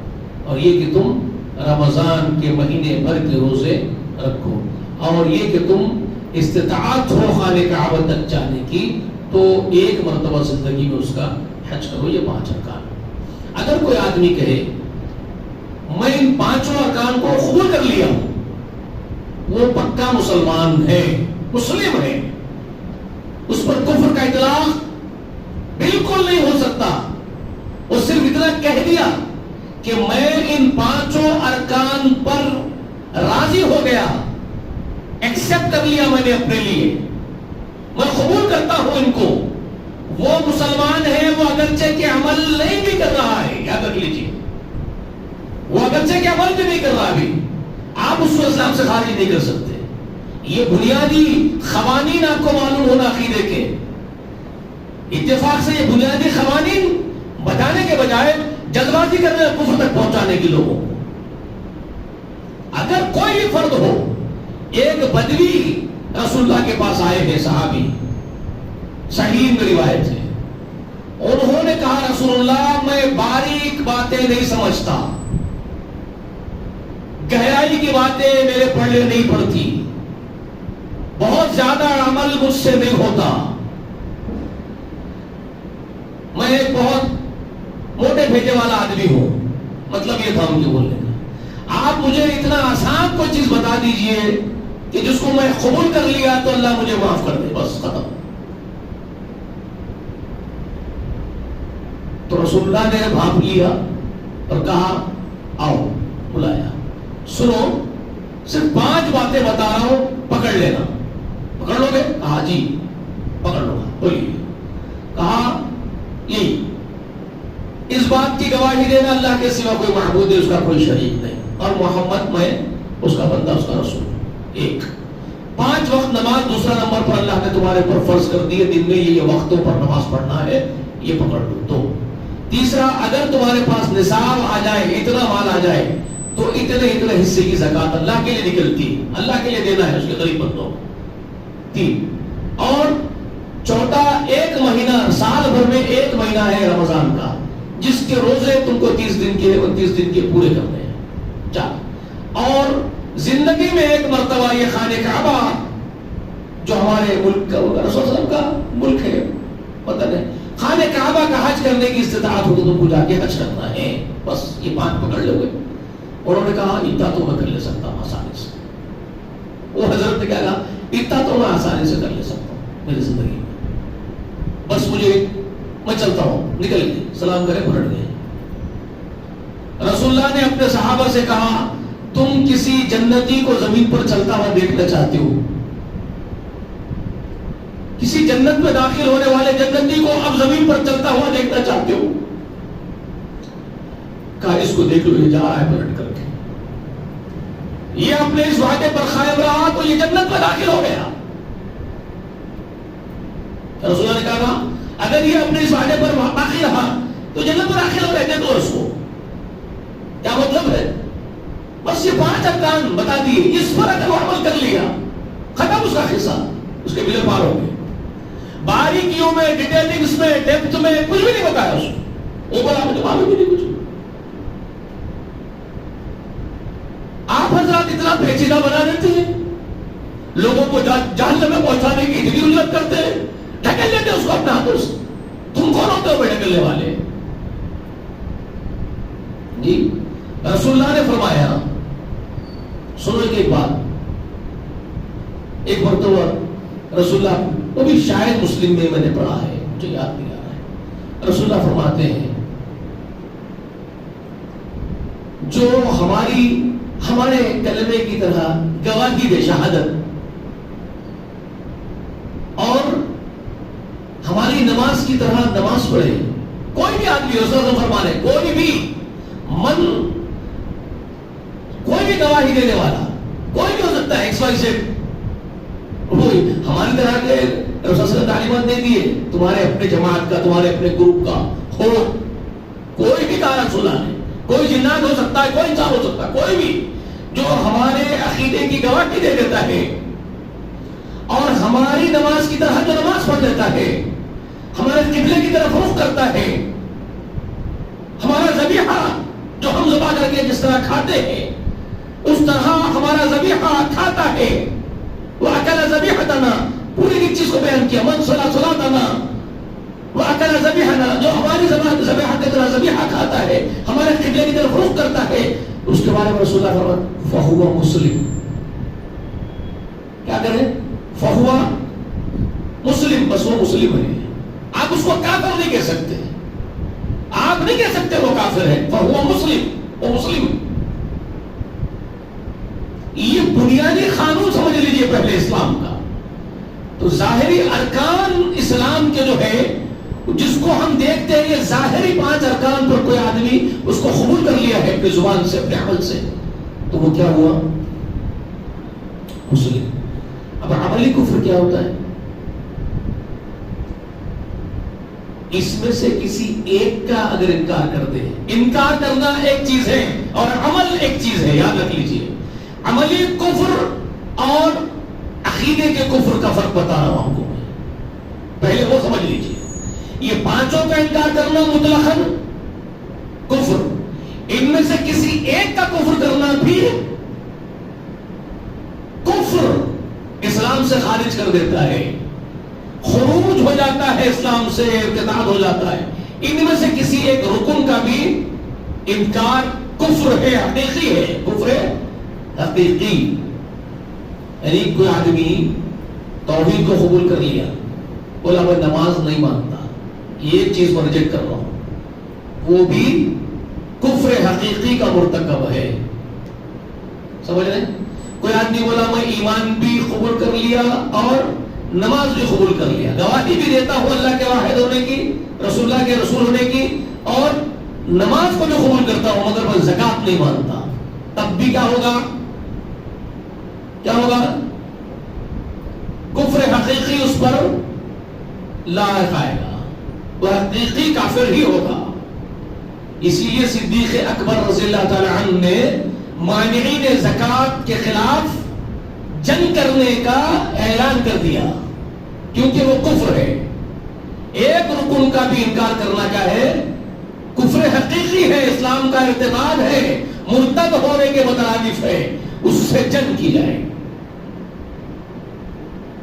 اور یہ کہ تم رمضان کے مہینے بھر کے روزے رکھو، اور یہ کہ تم استطاعت ہو خانہ کعبہ تک جانے کی تو ایک مرتبہ زندگی میں اس کا حج کرو۔ یہ 5 ارکان۔ اگر کوئی آدمی کہے میں ان 5 ارکان کو قبول کر لیا ہوں، وہ پکا مسلمان ہے، مسلم ہے، اس پر کفر کا اطلاق بالکل نہیں ہو سکتا، وہ صرف اتنا کہہ دیا کہ میں ان 5 ارکان پر راضی ہو گیا، ایکسپٹ کر لیا میں نے اپنے لیے، میں قبول کرتا ہوں ان کو، وہ مسلمان ہے، وہ اگرچہ کہ عمل نہیں بھی کر رہا ہے، یاد رکھ لیجیے، وہ اگرچہ کہ عمل بھی نہیں کر رہا ابھی، آپ اس کو اسلام سے خارج نہیں کر سکتے۔ یہ بنیادی قوانین آپ کو معلوم ہونا عقیدے کے، اتفاق سے یہ بنیادی قوانین بتانے کے بجائے جلد بازی کرنے اور کفر تک پہنچانے کی لوگوں کو۔ اگر کوئی بھی فرد ہو، ایک بدوی رسول اللہ کے پاس آئے ہیں صحابی، صحیح میں روایت ہے، انہوں نے کہا رسول اللہ میں باریک باتیں نہیں سمجھتا، گہرائی کی باتیں میرے پڑھنے نہیں پڑتی، بہت زیادہ عمل مجھ سے نہیں ہوتا، میں ایک بہت موٹے بھیجے والا آدمی ہوں، مطلب یہ تھا ان کے بولنے کا۔ آپ مجھے اتنا آسان کوئی چیز بتا دیجئے کہ جس کو میں قبول کر لیا تو اللہ مجھے معاف کر دے، بس ختم۔ تو رسول اللہ نے بھاپ لیا اور کہا آؤ، بلایا، سنو صرف 5 باتیں بتا رہا ہوں، پکڑ لینا۔ پکڑ لو گے؟ کہا جی پکڑ لو گا، بولیے۔ کہا یہی، اس بات کی گواہی دینا اللہ کے سوا کوئی معبود ہے، اس کا کوئی شریک نہیں، اور محمد میں اس کا بندہ، اس کا رسول۔ 1 5 وقت نماز دوسرا نمبر پر اللہ نے تمہارے پر فرض کر دی ہے، دن میں یہ وقتوں پر نماز پڑھنا ہے، یہ پکڑ لو۔ 2 تیسرا، اگر تمہارے پاس نصاب آ جائے، اتنا مال آ جائے تو اتنے حصے کی زکوٰۃ اللہ کے لیے نکلتی، اللہ کے لیے دینا ہے اس کے غریب بندوں۔ 3 اور چوتھا، 1 مہینہ، سال بھر میں 1 مہینہ ہے رمضان کا، جس کے روزے تم کو 30 دن کے 29 دن کے پورے کرنے ہیں۔ 4 اور زندگی میں 1 مرتبہ یہ خانہ کعبہ جو ہمارے ملک کا، رسول صلی اللہ علیہ وسلم کا ملک ہے، پتہ نہیں، خانہ کعبہ کا حج کرنے کی استطاعت ہو تو تم کو جا کے حج کرنا ہے، بس یہ 5 پکڑ لو گے۔ انہوں نے کہا اتنا تو میں کر لے سکتا ہوں آسانی سے۔ وہ حضرت نے کہا اتنا تو میں آسانی سے کر لے سکتا ہوں میری زندگی میں، بس میں چلتا ہوں، نکل گئے، سلام کرے پلٹ گئے۔ رسول اللہ نے اپنے صحابہ سے کہا تم کسی جنتی کو زمین پر چلتا ہوا دیکھنا چاہتے ہو؟ کسی جنت میں داخل ہونے والے جنتی کو اب زمین پر چلتا ہوا دیکھنا چاہتے ہو؟ کہا اس کو دیکھ لو، یہ جا رہا ہے پلٹ کر کے، یہ اپنے اس وعدے پر قائم رہا تو یہ جنت میں داخل ہو گیا۔ رسول اللہ نے کہا اگر یہ اپنے اس وعدے پر باقی رہا تو جنت میں داخل ہو گئے تھے، تو اس کو کیا مطلب ہے؟ بس یہ 5 ارکان بتا دیے، اس پر اگر وہ عمل کر لیا ختم اس کا قصہ، اس کے بل پار ہو گئے۔ باریکیوں میں، ڈیٹیلنگز میں، ڈیپتھ میں کچھ بھی نہیں بتایا اس کو، اوپر آپ نے معلوم بھی نہیں کچھ۔ آپ حضرات اتنا پیچیدہ بنا دیتے ہیں، لوگوں کو جہنم میں پہنچانے کی اتنی اجرت کرتے ہیں، ڈھکل لیتے ہیں اس کو اپنے ہاتھوں سے۔ تم کون ہوتے ہو ڈھکلنے والے؟ جی رسول اللہ نے فرمایا، سنو ایک بات، ایک مرتبہ رسول اللہ، وہ بھی شاید مسلم میں نے پڑھا ہے، مجھے یاد نہیں آ رہا ہے، رسول اللہ فرماتے ہیں جو ہمارے کلمے کی طرح گواہی دے، شہادت، اور ہماری نماز کی طرح نماز پڑھے، کوئی بھی آدمی، رسول اللہ فرمانے کوئی بھی گواہی دینے والا، کوئی بھی ہو سکتا ہے، XYZ، وہی ہماری طرح کے رسول اللہ صلی اللہ علیہ وسلم تعلیمات دے دیے، تمہارے اپنے جماعت کا، تمہارے اپنے گروپ کا ہو، کوئی بھی کہا رسول اللہ نے، کوئی جنات ہو سکتا ہے، کوئی انسان ہو سکتا ہے، کوئی بھی جو ہمارے عقیدے کی گواہی دے دیتا ہے اور ہماری نماز کی طرح جو نماز پڑھ لیتا ہے، ہمارے قبلے کی طرف رخ کرتا ہے، ہمارا ذبیحہ جو ہم ذبح کر کے جس طرح کھاتے ہیں اس طرح ہمارا ذبیحہ کھاتا ہے، وَأَكَلَ ذَبِيحَتَنَا، پوری ایک چیز کو بیان کیا، مَنْ صَلَا صَلَاتَنَا وَأَكَلَ ذَبِيحَنَا، جو ہماری ذبیحہ کی طرح ذبیحہ کھاتا ہے، ہمارے قبلے کی طرف رخ کرتا ہے، اس کے بارے میں رسول اللہ فرماتے فَهُوَ مُسْلِم، کیا کریں؟ فَهُوَ مسلم، بس وہ مسلم ہے، آپ اس کو کافر نہیں کہہ سکتے، آپ نہیں کہہ سکتے وہ کافر ہے، فَهُوَ مسلم، وہ مسلم۔ یہ بنیادی قانون سمجھ لیجئے پہلے اسلام کا۔ تو ظاہری ارکان اسلام کے جو ہے، جس کو ہم دیکھتے ہیں یہ ظاہری 5 ارکان پر کوئی آدمی اس کو قبول کر لیا ہے اپنی زبان سے، اپنے عمل سے، تو وہ کیا ہوا؟ مسلم۔ اب عملی کفر کیا ہوتا ہے؟ اس میں سے کسی ایک کا اگر انکار کر دے، انکار کرنا ایک چیز ہے اور عمل ایک چیز ہے، یاد رکھ لیجئے۔ عملی کفر اور عقیدے کے کفر کا فرق بتا رہا ہوں کو، پہلے وہ سمجھ لیجئے۔ یہ 5 کا انکار کرنا مطلقاً کفر، ان میں سے کسی ایک کا کفر کرنا بھی کفر، اسلام سے خارج کر دیتا ہے، خروج ہو جاتا ہے اسلام سے، ارتداد ہو جاتا ہے۔ ان میں سے کسی ایک رکن کا بھی انکار کفر ہے، حقیقی ہے، کفر حقیقی۔ یعنی کوئی آدمی توحید کو قبول کر لیا، بولا میں نماز نہیں مانتا، یہ چیز میں ریجیکٹ کر رہا ہوں، وہ بھی کفر حقیقی کا مرتکب ہے، سمجھ رہے ہیں؟ کوئی آدمی بولا میں ایمان بھی قبول کر لیا اور نماز بھی قبول کر لیا، گواہی بھی دیتا ہوں اللہ کے واحد ہونے کی، رسول اللہ کے رسول ہونے کی، اور نماز کو بھی قبول کرتا ہوں مگر میں زکوٰۃ نہیں مانتا، تب بھی کیا ہوگا؟ کیا ہوگا؟ کفر حقیقی اس پر لاحق آئے گا، وہ حقیقی کافر ہی ہوگا۔ اسی لیے صدیق اکبر رضی اللہ تعالی عنہ نے مانعین زکوٰۃ کے خلاف جنگ کرنے کا اعلان کر دیا، کیونکہ وہ کفر ہے۔ ایک رکن کا بھی انکار کرنا کیا ہے؟ کفر حقیقی ہے، اسلام کا ارتداد ہے، مرتد ہونے کے مترادف ہے، اس سے جنگ کی جائے۔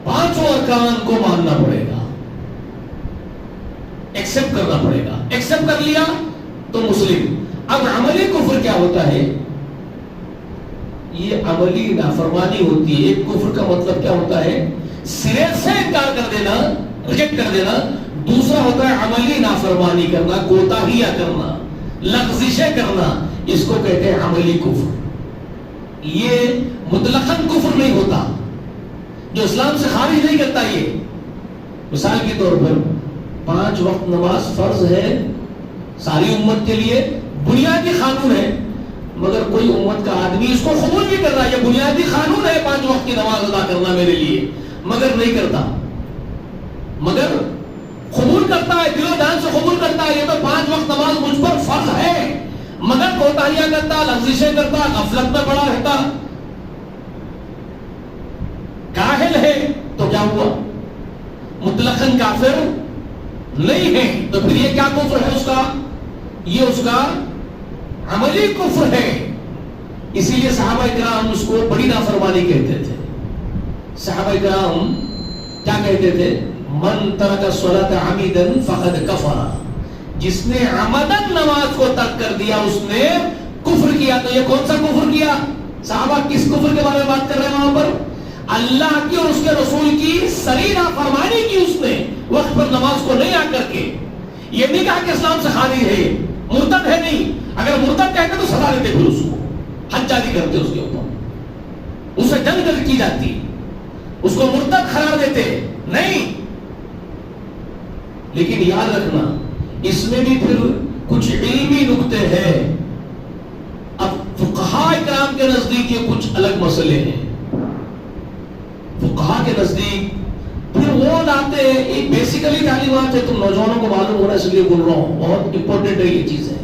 5 ارکان کو ماننا پڑے گا، ایکسپٹ کرنا پڑے گا، ایکسپٹ کر لیا تو مسلم۔ اب عملی کفر کیا ہوتا ہے؟ یہ عملی نافرمانی ہوتی ہے۔ ایک کفر کا مطلب کیا ہوتا ہے؟ سرے سے انکار کر دینا، ریجیکٹ کر دینا۔ دوسرا ہوتا ہے عملی نافرمانی کرنا، کوتاہیاں کرنا، لغزشیں کرنا، اس کو کہتے ہیں عملی کفر. یہ مطلقاً کفر نہیں ہوتا جو اسلام سے خارج نہیں کرتا. یہ مثال کے طور پر 5 وقت نماز فرض ہے ساری امت کے لیے, بنیادی قانون ہے, مگر کوئی امت کا آدمی اس کو قبول نہیں کر رہا. یہ بنیادی قانون ہے 5 وقت کی نماز ادا کرنا میرے لیے, مگر نہیں کرتا. مگر قبول کرتا ہے, دل و جان سے قبول کرتا ہے, یہ تو 5 وقت نماز مجھ پر فرض ہے, مگر کوتاہیاں کرتا, لغزشیں کرتا, غفلت میں پڑا رہتا, کاہل ہے. تو کیا ہوا؟ مطلقاً کافر نہیں ہے. تو پھر یہ کیا کفر ہے اس کا؟ یہ اس کا عملی کفر ہے. اسی لیے صحابہ کرام اس کو بڑی نافرمانی کہتے تھے. صحابہ کرام کیا کہتے تھے؟ من ترک الصلاۃ عمیدا فقد کفر. جس نے عمدن نماز کو ترک کر دیا اس نے کفر کیا. تو یہ کون سا کفر کیا؟ صحابہ کس کفر کے بارے میں بات کر رہے ہیں وہاں پر؟ اللہ کی اور اس کے رسول کی صریح نافرمانی کی اس نے, وقت پر نماز کو نہیں آ کر کے. یہ نہیں کہا کہ اسلام سے خارج ہے, مرتد ہے نہیں. اگر مرتد کہتے تو سزا دیتے, پھر اس کو حد جاری کرتے, اس کے اوپر اسے جنگ کی جاتی, اس کو مرتد قرار دیتے نہیں. لیکن یاد رکھنا اس میں بھی پھر کچھ علمی نکتے ہیں. اب فقہاء کرام کے نزدیک یہ کچھ الگ مسئلے ہیں. فقہاء کے نزدیک پھر وہ لاتے ہیں, ایک بیسیکلی تعلیمات ہے, تم نوجوانوں کو معلوم ہونا اس لیے بول رہا ہوں, بہت امپورٹنٹ ہے یہ چیز ہے.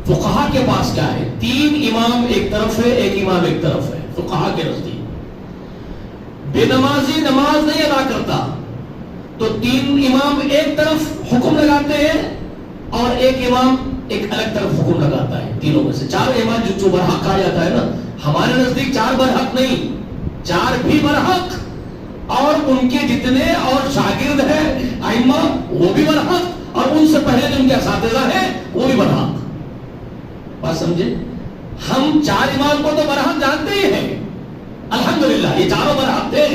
فقہاء کے پاس کیا ہے؟ 3 امام ایک طرف ہے, ایک امام ایک طرف ہے. فقہاء کے نزدیک بے نمازی نماز نہیں ادا کرتا تو 3 امام ایک طرف حکم لگاتے ہیں اور ایک امام ایک الگ طرف حکم لگاتا ہے. تینوں میں سے 4 امام جو برحق کہا جاتا ہے نا, ہمارے نزدیک 4 برحق نہیں, 4 بھی برحق, اور ان کے جتنے اور شاگرد ہیں ائمہ وہ بھی برحق, اور ان سے پہلے جو ان کے اساتذہ ہیں وہ بھی برحق. بات سمجھے؟ ہم 4 امام کو تو برحق جانتے ہی ہیں, الحمدللہ یہ چاروں برحق تھے,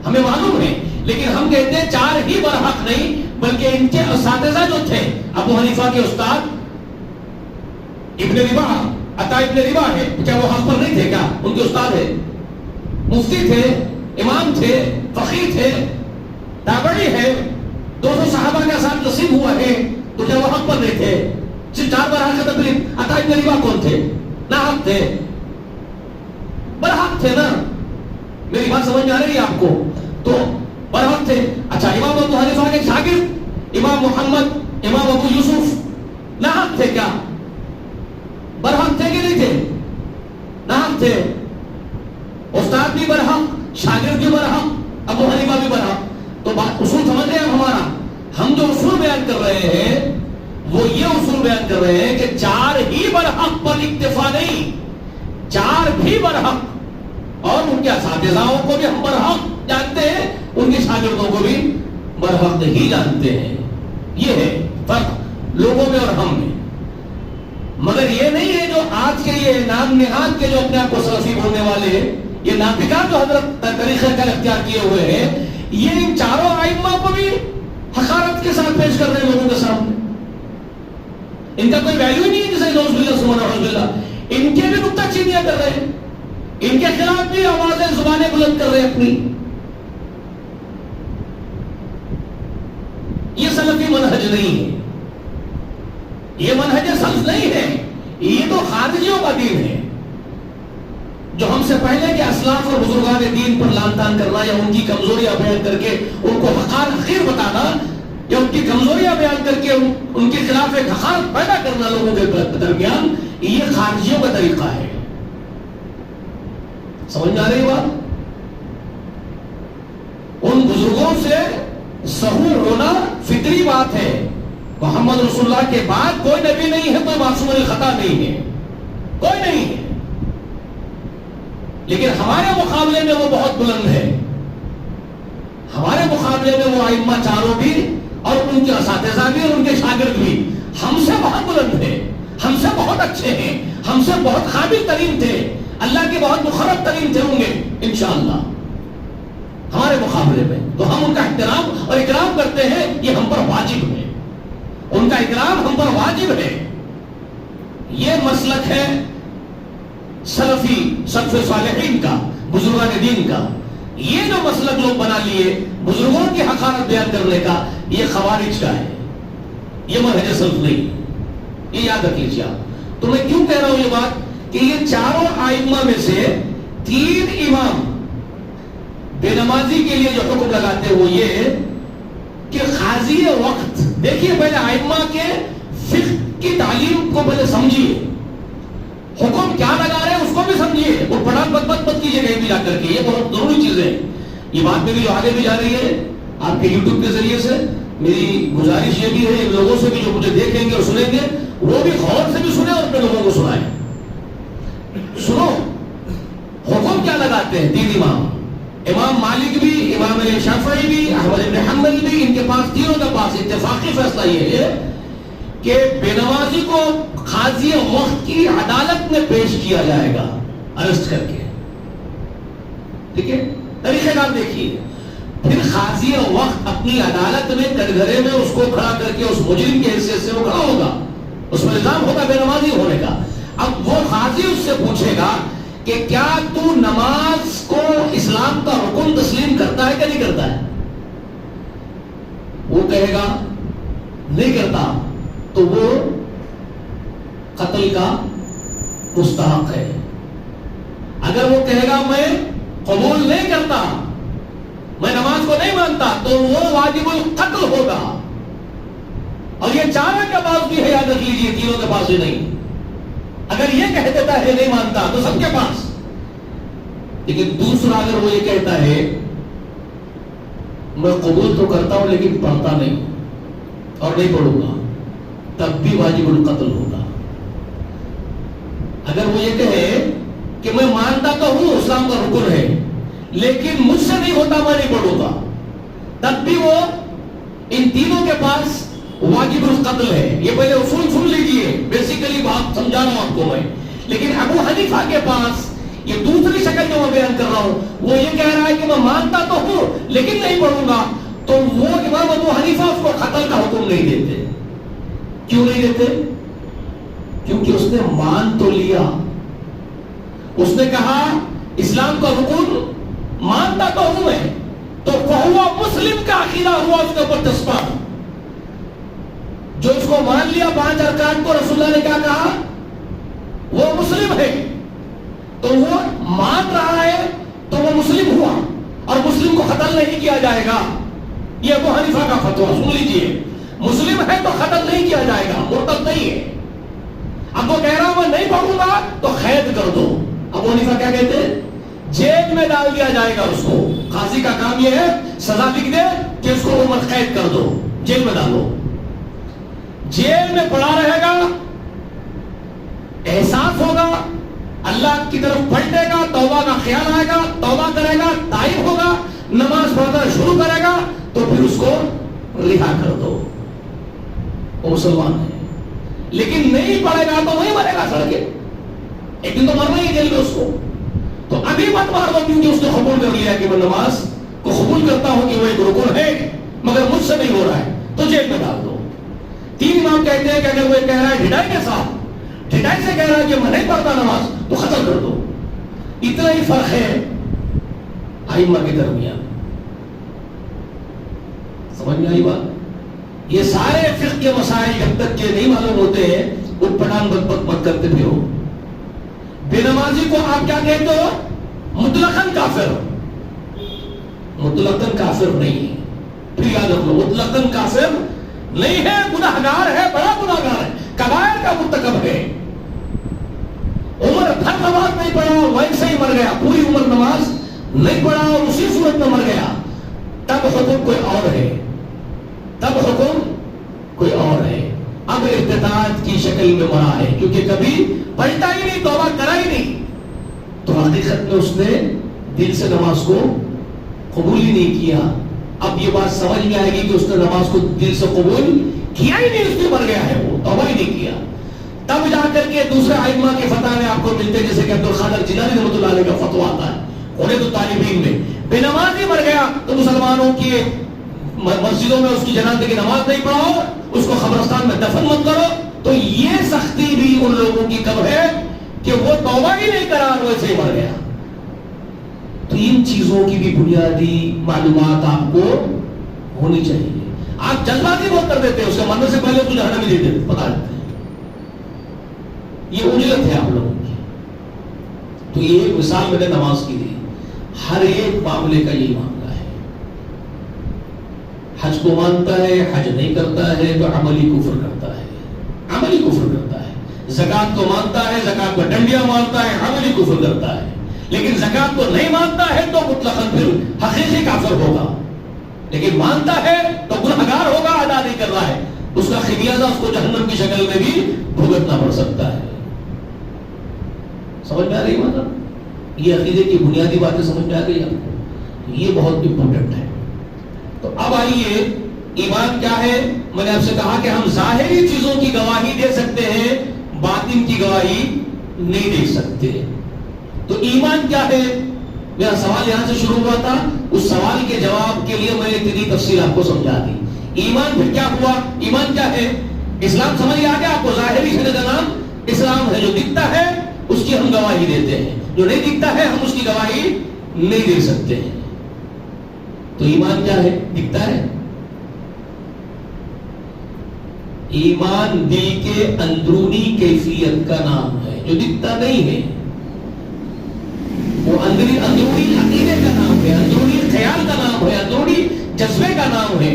ہمیں معلوم ہے. لیکن ہم کہتے ہیں 4 ہی برحق نہیں, بلکہ ان کے اساتذہ جو تھے, ابو حنیفہ کے استاد ابن رباح, عطا ابن رباح ہے, کیا وہ حق پر نہیں تھے؟ کیا ان کے استاد ہے, مفتی تھے, امام تھے, فقیہ تھے, تابعی ہے, 200 صحابہ کے ساتھ نصیب ہوا ہے, تو کیا وہ حق پر نہیں تھے؟ صرف 4 برحق کا تقریب. عطا ابن رباح کون تھے؟ ناحق تھے, برحق تھے نا. میری بات سمجھ میں آ رہی ہے آپ کو؟ تو برحق تھے. اچھا, امام ابو حنیفہ کے شاگرد امام محمد, امام ابو یوسف ناحق تھے کیا؟ برحق تھے کہ نہیں تھے؟ ناحق تھے. استاد بھی برحق, شاگرد بھی برحق, ابو حنیفہ بھی برحق. تو بات اصول سمجھ رہے ہیں ہمارا؟ ہم جو اصول بیان کر رہے ہیں وہ یہ اصول بیان کر رہے ہیں کہ 4 ہی برحق پر اکتفا نہیں, 4 بھی برحق, اور ان کے اساتذاؤں کو بھی ہم برحق جانتے ہیں, ان کے شاگردوں کو بھی برحق ہی جانتے ہیں. یہ ہے فرق لوگوں میں اور ہم میں. مگر یہ نہیں ہے جو آج کے یہ نام نہاد کے جو اپنے آپ کو سلفی بولنے والے ہیں, یہ ناپکار جو حضرت طریقہ کا اختیار کیے ہوئے ہیں, یہ ان 4 ائمہ کو بھی حقارت کے ساتھ پیش کر رہے ہیں لوگوں کے سامنے. ان کا کوئی ویلیو نہیں ہے, جسے نعوذ باللہ ثم نعوذ باللہ. ان کے بھی نکتہ چینیاں کر رہے ہیں, ان کے خلاف بھی آوازیں زبانیں بلند کر رہے ہیں اپنی. یہ سلفی منہج نہیں ہے, یہ منہج سلف نہیں ہے, یہ تو خارجیوں کا دین ہے. جو ہم سے پہلے کے اسلاف اور بزرگان دین پر لان تان کرنا, یا ان کی کمزوریاں بیان کر کے ان کو حقیر بتانا, یا ان کی کمزوریاں بیان کر کے ان کے خلاف ایک حقارت پیدا کرنا لوگوں کے درمیان, یہ خارجیوں کا طریقہ ہے. سمجھ میں آ رہی بات؟ ان بزرگوں سے سہو ہونا فطری بات ہے. محمد رسول اللہ کے بعد کوئی نبی نہیں ہے, کوئی معصوم الخطا نہیں ہے, کوئی نہیں ہے. لیکن ہمارے مقابلے میں وہ بہت بلند ہے. ہمارے مقابلے میں وہ ائمہ 4 بھی, اور ان کے اساتذہ بھی, اور ان کے شاگرد بھی ہم سے بہت بلند ہیں, ہم سے بہت اچھے ہیں, ہم سے بہت قابل ترین تھے, اللہ کے بہت مقرب ترین تھے ہوں گے انشاءاللہ ہمارے مقابلے میں. تو ہم ان کا احترام اور اکرام کرتے ہیں, یہ ہم پر واجب ہے. ان کا اکرام ہم پر واجب ہے. یہ مسلک ہے سلفی سلف صالحین کا، بزرگان دین کا. یہ جو مسلک لوگ بنا لیے بزرگوں کی حقارت بیان کرنے کا، یہ خوارج کا ہے، یہ منہج سلف نہیں. یہ یاد رکھ لیجیے آپ. تو میں کیوں کہہ رہا ہوں یہ بات کہ یہ چاروں ائمہ میں سے 3 امام بے نمازی کے لیے جو حکم لگاتے وہ یہ کہ قاضی وقت، دیکھیے پہلے ائمہ کے فقہ کی تعلیم کو پہلے سمجھیے، حکم کیا لگا رہے ہیں اس کو بھی سمجھیے، اور پڑھان مت کیجیے کہیں بھی جا کر کے. یہ بہت ضروری چیز ہے. یہ بات میری جو آگے بھی جا رہی ہے آپ کے یوٹیوب کے ذریعے سے، میری گزارش یہ بھی ہے ان لوگوں سے بھی جو مجھے دیکھیں گے اور سنیں گے وہ بھی غور سے بھی سنیں اور اپنے لوگوں کو سنائیں. سنو حکم کیا لگاتے ہیں 3 امام، امام مالک بھی، امام شافعی بھی، احمد بن حنبل بھی. ان کے پاس تینوں کے پاس اتفاقی فیصلہ یہ ہے کہ بے نمازی کو قاضی وقت کی عدالت میں پیش کیا جائے گا اریسٹ کر کے. ٹھیک ہے، طریقہ کار دیکھیے. پھر قاضی وقت اپنی عدالت میں کٹگرے میں اس کو کھڑا کر کے اس مجرم کی حیثیت سے وہ کھڑا ہوگا، اس میں الزام ہوگا بے نمازی ہونے کا. اب وہ قاضی اس سے پوچھے گا کہ کیا تو نماز کو اسلام کا رکن تسلیم کرتا ہے کہ نہیں کرتا ہے؟ وہ کہے گا نہیں کرتا تو وہ قتل کا مستحق ہے. اگر وہ کہے گا میں قبول نہیں کرتا، میں نماز کو نہیں مانتا، تو وہ واجب القتل ہوگا. اور یہ چاروں کے پاس بھی ہے، یاد رکھ لیجیے، تینوں کے پاس بھی نہیں. اگر یہ کہہ دیتا ہے نہیں مانتا تو سب کے پاس. لیکن دوسرا اگر وہ یہ کہتا ہے میں قبول تو کرتا ہوں لیکن پڑھتا نہیں اور نہیں پڑھوں گا، تب بھی واجب القتل ہوگا. اگر وہ یہ کہے کہ میں مانتا تو ہوں اسلام کا رکن ہے لیکن مجھ سے نہیں ہوتا میں نہیں پڑھوں گا، تب بھی وہ ان تینوں کے پاس واجب القتل ہے. یہ پہلے اصول سن لیجئے، بیسیکلی بات سمجھا رہا ہوں آپ کو میں. لیکن ابو حنیفہ کے پاس یہ دوسری شکل جو میں بیان کر رہا ہوں، وہ یہ کہہ رہا ہے کہ میں مانتا تو ہوں لیکن نہیں پڑھوں گا. تو وہ امام ابو حنیفہ اس کو قتل کا حکم نہیں دیتے. کیوں نہیں دیتے؟ کیونکہ اس نے مان تو لیا. اس نے کہا اسلام کا رکن مانتا تو ہوں میں، تو فہو مسلم کا عقیدہ ہوا اس کے اوپر تسبیح. جو اس کو مان لیا 5 ارکان کو، رسول اللہ نے کیا کہا؟ وہ مسلم ہے. تو وہ مان رہا ہے تو وہ مسلم ہوا، اور مسلم کو قتل نہیں کیا جائے گا. یہ ابو حنیفہ کا فتویٰ سن لیجئے. مسلم ہے تو قتل نہیں کیا جائے گا، مرتد نہیں ہے. اب وہ کہہ رہا میں نہیں پڑھوں گا تو قید کر دو. ابو حنیفہ کیا کہتے ہیں؟ جیل میں ڈال دیا جائے گا اس کو. قاضی کا کام یہ ہے سزا لکھ دے کہ اس کو عمر قید کر دو، جیل میں ڈالو. جیل میں پڑا رہے گا، احساس ہوگا، اللہ کی طرف پلٹے گا، توبہ کا خیال آئے گا، توبہ کرے گا، تائب ہوگا، نماز پڑھنا شروع کرے گا، تو پھر اس کو رہا کر دو. وہ مسلمان ہے. لیکن نہیں پڑھے گا تو وہی مرے گا سڑکے. ایک دن تو مرنا ہی جیل میں اس کو. تو ابھی مت مار دو کیونکہ اس نے قبول کر لیا کہ میں نماز کو قبول کرتا ہوں کہ وہ ایک رکن ہے مگر مجھ سے نہیں ہو رہا ہے، تو جیل میں ڈال دو. 3 امام کہتے ہیں کہ اگر وہ کہہ رہا ہے ڈھڈائی کے ساتھ، ڈھڈائی سے کہہ رہا ہے کہ میں نہیں پڑھتا نماز، تو قتل کر دو. اتنا ہی فرق ہے ائمہ کے درمیان. سمجھ میں آئی بات؟ یہ سارے فقہ کے مسائل جب تک کہ نہیں معلوم ہوتے ہیں اٹھ پٹان مت کرتے پھرو. بے نمازی کو آپ کیا کہتے ہو؟ مطلقاً کافر. مطلقاً کافر نہیں ہے. پھر یاد رکھ لو، مطلقاً کافر نہیں ہے، گناہگار ہے، بڑا گناہگار ہے، کبائر کا مرتکب ہے. عمر بھر نماز نہیں پڑھا، ویسے ہی مر گیا، پوری عمر نماز نہیں پڑھا اور اسی صورت میں مر گیا، تب حکم کوئی اور ہے. تب حکم کوئی اور ہے. اب ارتداد کی شکل میں مرا ہے کیونکہ کبھی پلٹا ہی نہیں، توبہ کرا ہی نہیں، تو حقیقت میں اس نے دل سے نماز کو قبول ہی نہیں کیا. اب یہ بات سمجھ میں آئے گی کہ اس نے نماز کو دل سے قبول کیا ہی نہیں، اس میں مر گیا ہے، وہ توبہ ہی نہیں کیا. تب جا کر کے دوسرے ائمہ کے فتوے آپ کو ملتے، جیسے کہ عبدالقادر جیلانی رحمۃ اللہ علیہ کا فتویٰ آتا ہے انہیں تو طالبین میں بے نماز ہی مر گیا تو مسلمانوں کی مسجدوں میں اس کی جنازے کی نماز نہیں پڑھاؤ، اس کو قبرستان میں دفن مت کرو، تو یہ سختی بھی ان لوگوں کی کب ہے کہ وہ توبہ ہی نہیں کرا اور ویسے ہی مر گیا. تو ان چیزوں کی بھی بنیادی معلومات آپ کو ہونی چاہیے. آپ جذباتی بہت کر دیتے ہیں، اس کے مرنے سے پہلے تو جہنم ہی دے دیتے، بتا دیتے ہیں. یہ اجلت ہے آپ لوگوں کی. تو یہ ایک مثال میں نے نماز کی تھی. ہر ایک معاملے کا یہی معاملہ ہے. حج کو مانتا ہے، حج نہیں کرتا ہے تو عملی کفر کرتا ہے، عملی کفر کرتا ہے. زکات کو مانتا ہے، زکات کو ڈنڈیاں مانتا ہے، عملی کفر کرتا ہے. لیکن زکات کو نہیں مانتا ہے تو مطلقاً پھر حقیقی کافر ہوگا. لیکن مانتا ہے تو گنہگار ہوگا، ادا نہیں کر رہا ہے. اس کا خمیازہ اس کو جہنم کی شکل میں بھی بھگتنا پڑ سکتا ہے. سمجھ میں آ رہی مطلب یہ عقیدے کی بنیادی باتیں سمجھ میں آ گئی آپ کو؟ یہ بہت امپورٹنٹ ہے. تو اب آئیے، ایمان کیا ہے؟ میں نے آپ سے کہا کہ ہم ظاہری چیزوں کی گواہی دے سکتے ہیں، باطن کی گواہی نہیں دے سکتے. تو ایمان کیا ہے؟ میرا سوال یہاں سے شروع ہوا تھا. اس سوال کے جواب کے لیے میں نے اتنی تفصیل آپ کو سمجھا دی. ایمان پھر کیا ہوا؟ ایمان کیا ہے؟ اسلام سمجھ آ گیا آپ کو؟ ظاہری شے کا نام اسلام ہے. جو دکھتا ہے اس کی ہم گواہی دیتے ہیں، جو نہیں دکھتا ہے ہم اس کی گواہی نہیں دے سکتے ہیں. تو ایمان کیا ہے؟ دکھتا ہے. ایمان دل کے اندرونی کیفیت کا نام ہے، جو دکھتا نہیں ہے. وہ اندرونی عقیدے کا نام ہے، اندرونی خیال کا نام ہے، اندرونی جذبے کا نام ہے.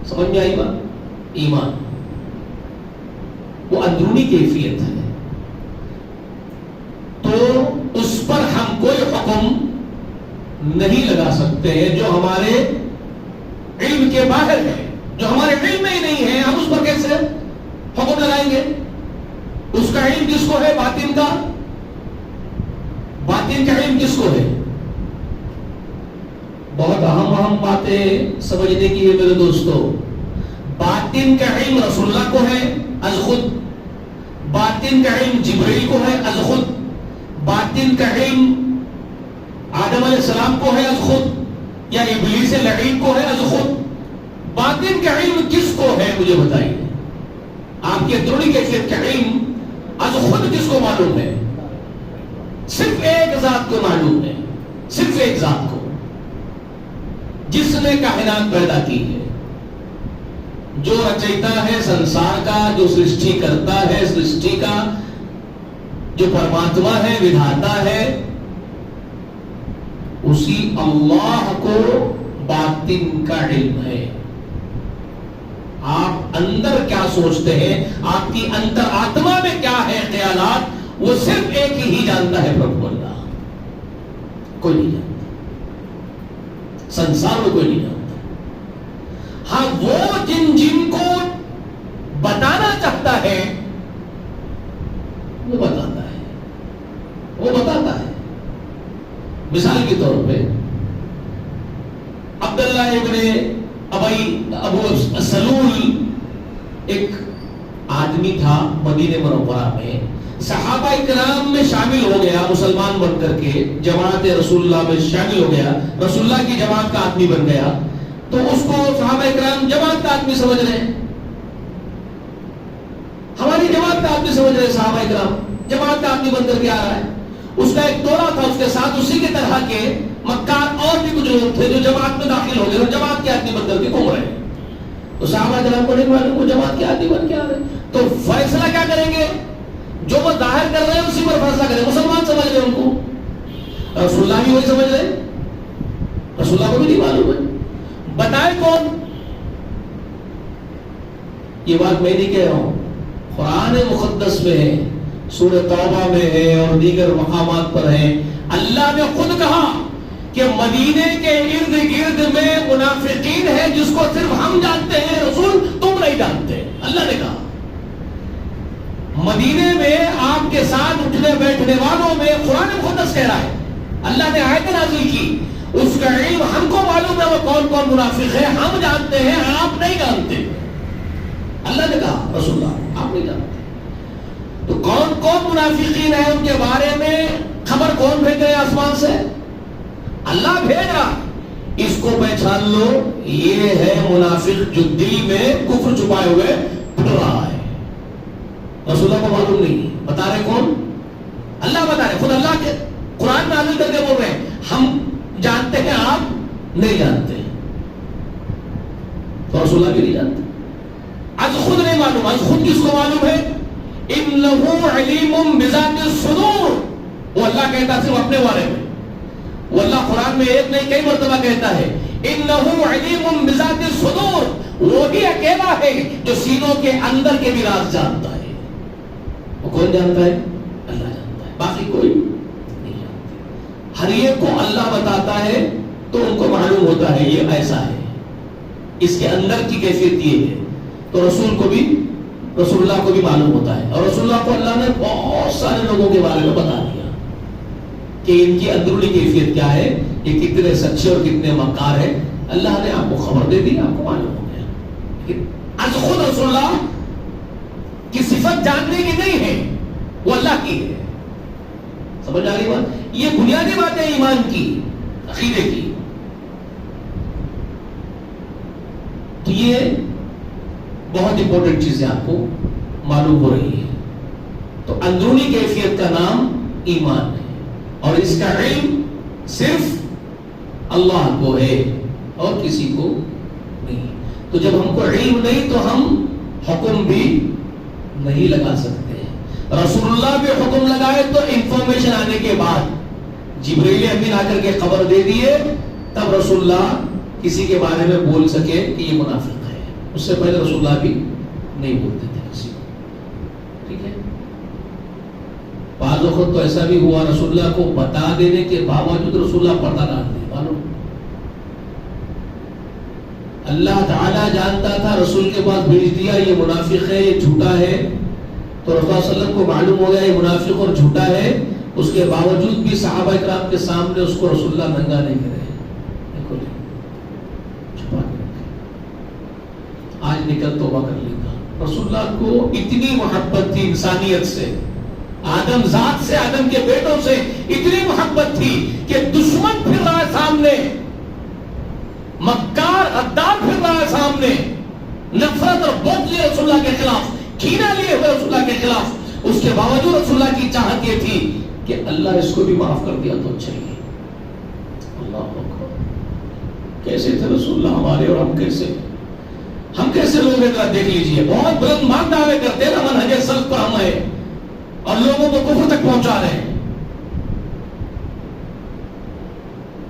سمجھ میں آئی بات؟ ایمان وہ اندرونی کیفیت ہے. تو اس پر ہم کوئی حکم نہیں لگا سکتے ہیں جو ہمارے علم کے باہر ہے، جو ہمارے علم میں ہی نہیں ہے. ہم اس پر کیسے حکم لگائیں گے؟ اس کا علم کس کو ہے؟ باطن کا. باطن کا علم کس کو ہے؟ بہت اہم باتیں سمجھنے کی ہے میرے دوستو. باطن کا علم رسول اللہ کو ہے از خود. باطن کا علم جبرائیل کو ہے از خود. باطن کا علم آدم علیہ السلام کو ہے از خود، یا ابلیس لعین کو ہے از خود. باطن کا علم کس کو ہے مجھے بتائیے؟ آپ کے اندرونی کیفیت کا علم از خود کس کو معلوم ہے؟ صرف ایک ذات کو معلوم ہے، صرف ایک ذات کو، جس نے کائنات پیدا کی ہے، جو رچیتا ہے سنسار کا، جو سرشٹی کرتا ہے سرشٹی کا، جو پرماتما ہے، ودھاتا ہے. اسی اللہ کو باطن کا علم ہے. آپ اندر کیا سوچتے ہیں، آپ کی اندر آتما میں کیا ہے خیالات، وہ صرف ایک ہی جانتا ہے، پربھو اللہ. کوئی نہیں جانتا، سنسار میں کوئی نہیں جانتا. ہاں وہ جن کو بتانا چاہتا ہے وہ بتاتا ہے، وہ بتاتا ہے. مثال کے طور پہ عبداللہ ابن ابو سلول ایک آدمی تھا مدینہ منورہ میں، صحابہ اکرام میں شامل ہو گیا، مسلمان بن کر کے جماعت رسول اللہ میں شامل ہو گیا، رسول اللہ کی جماعت کا آدمی بن گیا. تو اس کو صحابہ اکرام جماعت کا آدمی سمجھ رہے ہیں، ہماری جماعت کا آدمی سمجھ رہے ہیں. صحابہ اکرام جماعت کا آدمی بن کر کے آ رہا ہے. اس کا ایک دورہ تھا، اس کے ساتھ اسی کے طرح کے مکار اور بھی کچھ لوگ تھے جو جماعت میں داخل ہو گئے اور جماعت کے آدمی بن کر کے گھوم رہے ہیں. تو صحابہ اکرام کو نہیں معلوم وہ جماعت کے آدمی بن کے آ رہے ہیں. تو فیصلہ کیا کریں گے؟ جو وہ ظاہر کر رہے ہیں اسی پر فیصلہ کریں. مسلمان سمجھ رہے ان کو، رسول اللہ بھی وہی سمجھ رہے، رسول اللہ کو بھی نہیں معلوم ہے. بتائے کون؟ یہ بات میں نہیں کہہ رہا ہوں، قرآن مقدس میں ہے، سورہ توبہ میں ہے اور دیگر مقامات پر ہے. اللہ نے خود کہا کہ مدینے کے ارد گرد میں منافقین ہیں جس کو صرف ہم جانتے ہیں، رسول تم نہیں جانتے. اللہ نے کہا مدینے میں آپ کے ساتھ اٹھنے بیٹھنے والوں میں، قرآن مقدس کہہ رہا ہے، اللہ نے آیت نازل کی، اس کا علم ہم کو معلوم ہے وہ کون کون منافق ہے، ہم جانتے ہیں آپ نہیں جانتے. اللہ نے کہا رسول اللہ آپ نہیں جانتے. تو کون کون منافقین ہیں ان کے بارے میں خبر کون بھیج رہے آسمان سے؟ اللہ بھیج رہا. اس کو پہچان لو، یہ ہے منافق جو دل میں کفر چھپائے ہوئے پھر رہا ہے. رسول اللہ کو معلوم نہیں ہے. بتا رہے کون؟ اللہ بتا رہے. خود اللہ کے قرآن میں نازل کر کے بول رہے ہیں ہم جانتے ہیں آپ نہیں جانتے. تو رسول اللہ بھی نہیں جانتے. از خود نہیں معلوم. از خود کس کو معلوم ہے؟ انہ علیم بذات الصدور. وہ اللہ کہتا صرف اپنے بارے میں. وہ اللہ قرآن میں ایک نہیں کئی مرتبہ کہتا ہے انہ علیم بذات الصدور. وہی اکیلا ہے جو سینوں کے اندر کے بھی راز جانتا ہے. وہ کون جانتا ہے؟ اللہ جانتا ہے. باقی کوئی نہیں جانتا. ہر ایک کو اللہ بتاتا ہے تو ان کو معلوم ہوتا ہے یہ ایسا ہے, اس کے اندر کی کیفیت یہ ہے. تو رسول کو بھی, رسول اللہ کو بھی معلوم ہوتا ہے. اور رسول اللہ کو اللہ نے بہت سارے لوگوں کے بارے میں بتا دیا کہ ان کی اندرونی کیفیت کیا ہے, یہ کتنے سچے اور کتنے مکار ہیں. اللہ نے آپ کو خبر دے دی, آپ کو معلوم ہو گیا. لیکن از خود رسول اللہ کی صفت جاننے کی نہیں ہے, وہ اللہ کی ہے. سمجھ آ رہی بات؟ یہ بنیادی بات ہے ایمان کی, عقیدے کی. تو یہ بہت امپورٹنٹ چیزیں آپ کو معلوم ہو رہی ہے. تو اندرونی کیفیت کا نام ایمان ہے, اور اس کا علم صرف اللہ کو ہے اور کسی کو نہیں. تو جب ہم کو علم نہیں تو ہم حکم بھی نہیں لگا سکتے. رسول اللہ بھی حکم لگائے تو انفارمیشن آنے کے بعد, جبریل امین آ کر کے خبر دے دیے, تب رسول اللہ کسی کے بارے میں بول سکے کہ یہ منافق ہے. اس سے پہلے رسول اللہ بھی نہیں بولتے تھے کسی کو. ٹھیک ہے. بعض وقت تو ایسا بھی ہوا رسول اللہ کو بتا دینے کے باوجود رسول اللہ پردہ ڈال دے. معلوم اللہ تعالیٰ جانتا تھا, رسول کے پاس بھیج دیا یہ منافق ہے, یہ جھوٹا ہے. تو رسول اللہ صلی اللہ علیہ وسلم کو معلوم ہو گیا یہ منافق اور جھوٹا ہے. اس کے باوجود بھی صحابہ کرام کے سامنے اس کو رسول اللہ ننگا نہیں کرے, چھپا کے رکھے. آج نکل توبہ کر لے گا. رسول اللہ کو اتنی محبت تھی انسانیت سے, آدم ذات سے, آدم کے بیٹوں سے اتنی محبت تھی کہ دشمن پھر رہا ہے سامنے, مکار غدار پھر رہا ہے سامنے, نفرت اور بغض لیے رسول اللہ کے خلاف, کینہ لیے ہوئے رسول اللہ کے خلاف, اس کے باوجود رسول اللہ کی چاہت یہ تھی کہ اللہ اس کو بھی معاف کر دیا تو چاہیے. اللہ اکبر. کیسے تھے رسول اللہ ہمارے, اور ہم کیسے لوگ ہیں ذرا دیکھ لیجئے. بہت بلند مان دعوے کرتے ہیں نا, منہج سلف پر ہم ہیں اور لوگوں کو کفر تک پہنچا رہے ہیں.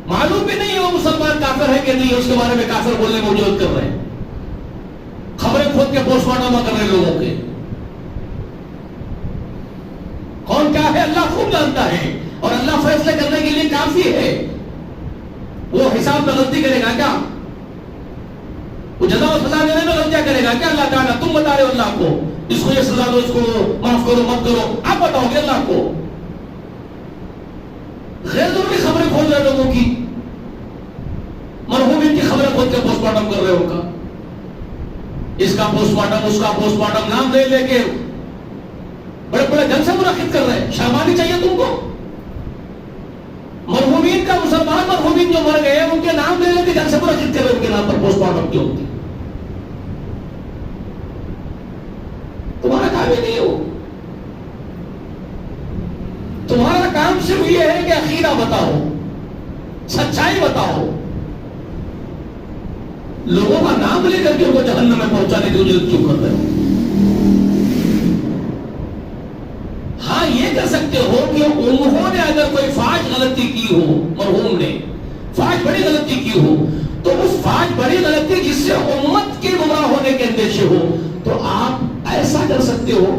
معلوم بھی نہیں ہے وہ مسلمان کافر ہے کہ نہیں, اس کے بارے میں کافر بولنے میں وجود کر رہے ہیں, خبریں کھود کے پوسٹ مارٹم کر رہے ہیں لوگوں کے. کون کیا ہے اللہ خوب جانتا ہے, اور اللہ فیصلے کرنے کے لیے کافی ہے. وہ حساب میں غلطی کرے گا کیا؟ وہ جزا و سزا دینے میں غلطیاں کرے گا کیا اللہ تعالیٰ؟ تم بتا رہے ہو اللہ کو اس کو یہ سزا دو, اس کو معاف کرو, مت کرو, آپ بتاؤ گے اللہ کو؟ غیر ضروری خبریں کھول رہے لوگوں کی, مرحومین کی خبریں کھول کے پوسٹ مارٹم کر رہے ہو کا, اس کا پوسٹ مارٹم, اس کا پوسٹ مارٹم, نام لے لے کے بڑے بڑے جلسے منعقد کر رہے ہیں. شرم آنی چاہیے تم کو. مرحومین کا, مسلمان مرحومین جو مر گئے ان کے نام لے لے کے جلسے منعقد کر رہے ہیں, ان کے نام پر پوسٹ مارٹم کیوں ہوتی؟ تمہارا کام ہی نہیں ہو. تمہارا کام صرف یہ ہے کہ عقیدہ بتاؤ, سچائی بتاؤ, لوگوں کا نام لے کر کے ان کو جہنم میں پہنچانے کی وجہ کیوں کر رہے ہو؟ ہاں یہ کر سکتے ہو کہ انہوں نے اگر کوئی فاحش غلطی کی ہو, مرحوم نے فاحش بڑی غلطی کی ہو, تو اس فاحش بڑی غلطی جس سے امت کے گمراہ ہونے کے اندیشے ہو, تو آپ ایسا کر سکتے ہو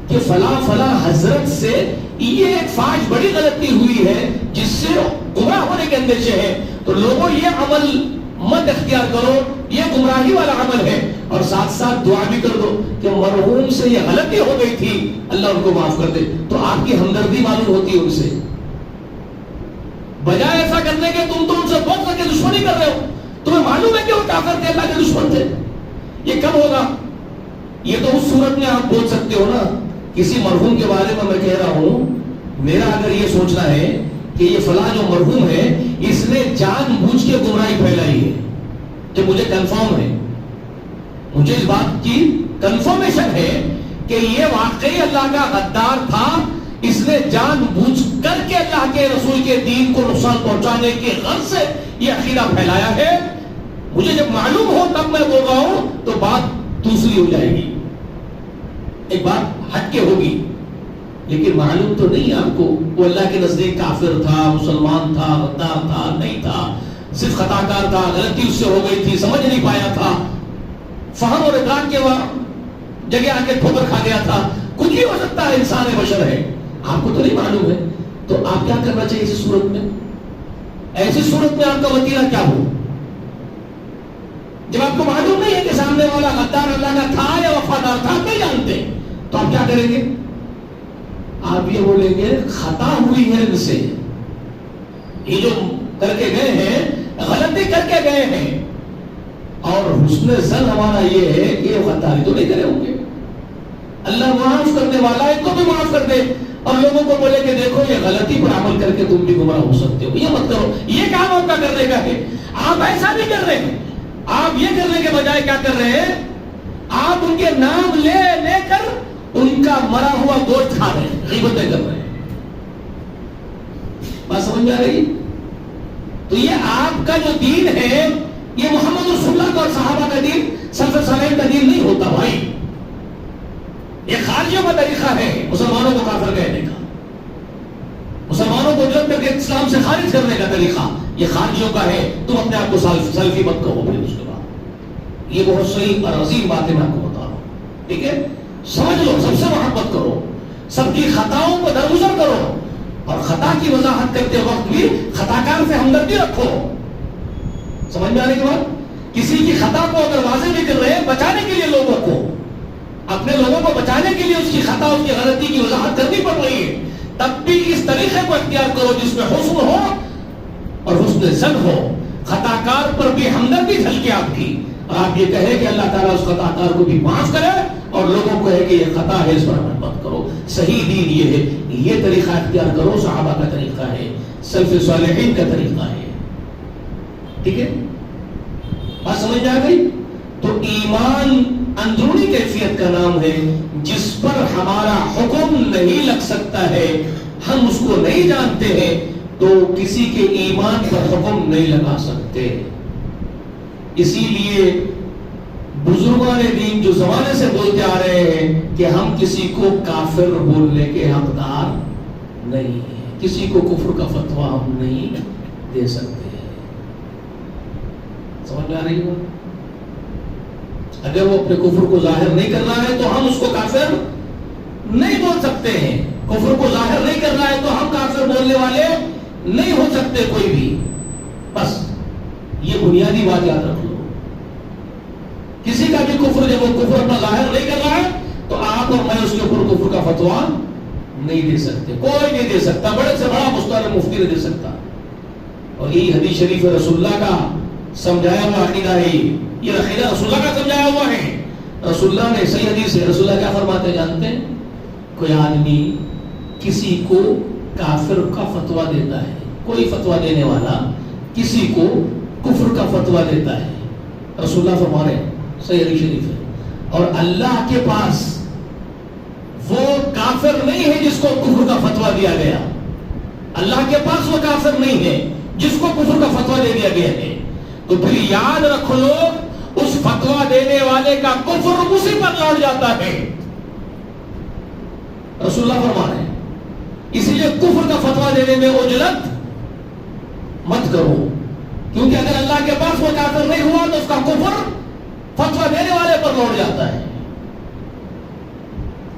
کہ فلاں فلاں حضرت سے یہ ایک فاحش بڑی غلطی ہوئی ہے جس سے گمراہ ہونے کے اندیشے ہیں, تو لوگوں یہ عمل مت اختیار کرو, یہ گمراہی والا عمل ہے, اور ساتھ ساتھ دعا بھی کر دو کہ مرحوم سے یہ غلطی ہو گئی تھی, اللہ ان کو معاف کر دے. تو آپ کی ہمدردی معلوم ہوتی ہے ان سے, بجائے ایسا کرنے کے تم تو ان سے بہت کر کے دشمنی کر رہے ہو. تمہیں معلوم ہے کہ وہ کافر تھے, اللہ کے دشمن تھے. یہ کب ہوگا؟ یہ تو اس صورت میں آپ بول سکتے ہو نا, کسی مرحوم کے بارے میں کہہ رہا ہوں, میرا اگر یہ سوچنا ہے کہ یہ فلاں جو مرحوم ہے اس نے جان بوجھ کے گمراہی پھیلائی ہے, جب مجھے کنفرم ہے, مجھے اس بات کی کنفرمیشن ہے کہ یہ واقعی اللہ کا غدار تھا، اس نے جان بوجھ کر کے اللہ کے رسول کے دین کو نقصان پہنچانے کے غرض سے یہ عقیدہ پھیلایا ہے، مجھے جب معلوم ہو تب میں بول رہا ہوں تو بات دوسری ہو جائے گی، ایک بات ہٹ کے ہوگی. لیکن معلوم تو نہیں آپ کو وہ اللہ کے نزدیک کافر تھا، مسلمان تھا، غدار تھا، نہیں تھا، صرف خطا کار تھا، غلطی اس سے ہو گئی تھی، سمجھ نہیں پایا تھا، فہم اور ادراک کے جگہ آ کے ٹھوکر کھا گیا تھا، کچھ بھی ہو سکتا ہے، انسان بشر ہے، آپ کو تو نہیں معلوم ہے. تو آپ کیا کرنا چاہیے ایسی صورت میں؟ ایسی صورت میں آپ کا وتیرہ کیا ہو؟ جب آپ کو معلوم نہیں ہے کہ سامنے والا غدار اللہ کا تھا یا وفادار تھا، نہیں جانتے، تو آپ کیا کریں گے؟ آپ یہ بولیں گے خطا ہوئی ہے ان سے، یہ جو کر کے گئے ہیں غلطی کر کے گئے ہیں، اور حسن ظن ہمارا یہ ہے کہ یہ غداری تو نہیں کرے ہوں گے، اللہ معاف کرنے والا ہے، کو بھی معاف کر دے، اور لوگوں کو بولے کہ دیکھو یہ غلطی پر عمل کر کے تم بھی گمراہ ہو سکتے ہو، یہ مت کرو، یہ کام آپ کا کرنے کا ہے. آپ ایسا نہیں کر رہے ہیں، آپ یہ کرنے کے بجائے کیا کر رہے ہیں؟ آپ ان کے نام لے لے کر ان کا مرا ہوا گوشت کھا رہے ہیں، غیبتیں کر رہے ہیں. بات سمجھ میں آ رہی؟ تو یہ آپ کا جو دین ہے، یہ محمد رسول اللہ کا اور صحابہ کا دین، سلف صالحین کا دین نہیں ہوتا بھائی. یہ خارجیوں کا طریقہ ہے مسلمانوں کو کافر کہنے کا، مسلمانوں کو جلد کر کے اسلام سے خارج کرنے کا طریقہ یہ خارجیوں کا ہے. تم اپنے آپ کو سلفی مت کہو. پھر اس کے بعد یہ بہت صحیح اور عظیم باتیں میں آپ کو بتا رہا ہوں، ٹھیک ہے؟ سمجھ لو، سب سے محبت کرو، سب کی خطاؤں کو درگزر کرو، اور خطا کی وضاحت کرتے وقت بھی خطاکار سے ہمدردی رکھو. سمجھ میں آنے کے بعد کسی کی خطا کو اگر واضح بھی کر رہے ہیں، بچانے کے لیے لوگوں کو، اپنے لوگوں کو بچانے کے لیے اس کی خطا، اس کی غلطی کی وضاحت کرنی پڑ رہی ہے، تب بھی اس طریقے کو اختیار کرو جس میں حسن ہو اور حسن ظن ہو، خطا کار پر بھی ہمدردی جھلکے آپ کی، اور آپ یہ کہیں کہ اللہ تعالیٰ اس خطا کار کو بھی معاف کرے، اور لوگوں کو ہے کہ یہ خطا ہے، اس پر عمل مت کرو. صحیح دین یہ ہے، یہ طریقہ اختیار کرو، صحابہ کا طریقہ ہے، سلف صالحین کا طریقہ ہے. ٹھیک ہے، بات سمجھ میں آ گئی؟ تو ایمان اندرونی کیفیت کا نام ہے جس پر ہمارا حکم نہیں لگ سکتا ہے، ہم اس کو نہیں جانتے ہیں تو کسی کے ایمان پر حکم نہیں لگا سکتے. اسی لیے بزرگان دین جو زمانے سے بولتے آ رہے ہیں کہ ہم کسی کو کافر بولنے کے حقدار نہیں ہیں، کسی کو کفر کا فتویٰ ہم نہیں دے سکتے. سمجھ میں آ رہی ہے؟ اگر وہ اپنے کفر کو ظاہر نہیں کر رہا ہے تو ہم اس کو کافر نہیں بول سکتے ہیں، کفر کو ظاہر نہیں کر رہا ہے تو ہم کافر بولنے والے نہیں ہو سکتے کوئی بھی. بس یہ بنیادی بات یاد رکھ لو. کسی کا بھی کفر جب وہ کفر اپنا ظاہر نہیں کر رہا ہے تو آپ اور میں اس کے اوپر کفر کا فتویٰ نہیں دے سکتے، کوئی نہیں دے سکتا، بڑے سے بڑا مستعار مفتی نہیں دے سکتا. اور یہی حدیث شریف رسول اللہ کا سمجھایا ہوا عقیدہ ہے، یہ عقیدہ رسول اللہ کا سمجھایا ہوا ہے. رسول اللہ نے صحیح حدیث ہے، رسول اللہ کیا فرماتے جانتے ہیں؟ کوئی آدمی کسی کو کافر کا فتویٰ دیتا ہے، کوئی فتویٰ دینے والا کسی کو کفر کا فتویٰ دیتا ہے، رسول اللہ فرما رہے ہیں، صحیح حدیث شریف ہے، اور اللہ کے پاس وہ کافر نہیں ہے جس کو کفر کا فتویٰ دیا گیا. اللہ کے پاس وہ کافر نہیں ہے جس کو کفر کا فتویٰ دے دیا گیا ہے. تو پھر یاد رکھ لو اس فتویٰ دینے والے کا کفر اسی پر لوٹ جاتا ہے. رسول اللہ فرما رہے ہیں اسی لیے کفر کا فتویٰ دینے میں عجلت مت کرو، کیونکہ اگر اللہ کے پاس وہ کافر نہیں ہوا تو اس کا کفر فتویٰ دینے والے پر لوٹ جاتا ہے.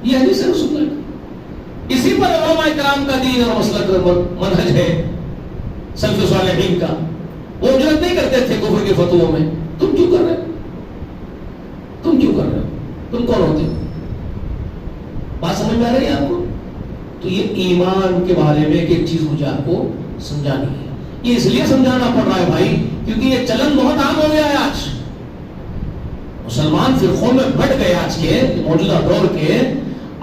یہ حدیث ہے رسول اللہ. اسی پر علماء کرام کا دین اور مسلک منہج ہے سلف صالحین کا. وہ اجرت نہیں کرتے تھے کفر کے فتووں میں. تم کیوں کر رہے ہو؟ تم کیوں کر رہے ہو؟ تم کون ہوتے ہو؟ بات سمجھ میں آ رہی ہے آپ کو؟ تو یہ ایمان کے بارے میں ایک چیز مجھے آپ کو سمجھانی ہے. یہ اس لیے سمجھانا پڑ رہا ہے بھائی کیونکہ یہ چلن بہت عام ہو گیا ہے. آج مسلمان فرقوں میں بٹ گئے آج کے موجودہ دور کے،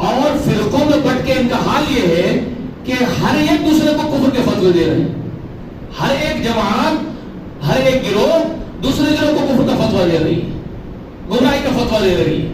اور فرقوں میں بٹ کے ان کا حال یہ ہے کہ ہر ایک دوسرے کو کفر کے فتوے دے رہے ہیں. ہر ایک جماعت، ہر ایک گروہ دوسرے گروہ کو کفر کا فتویٰ دے رہی ہے، گمراہی کا فتویٰ دے رہی ہے،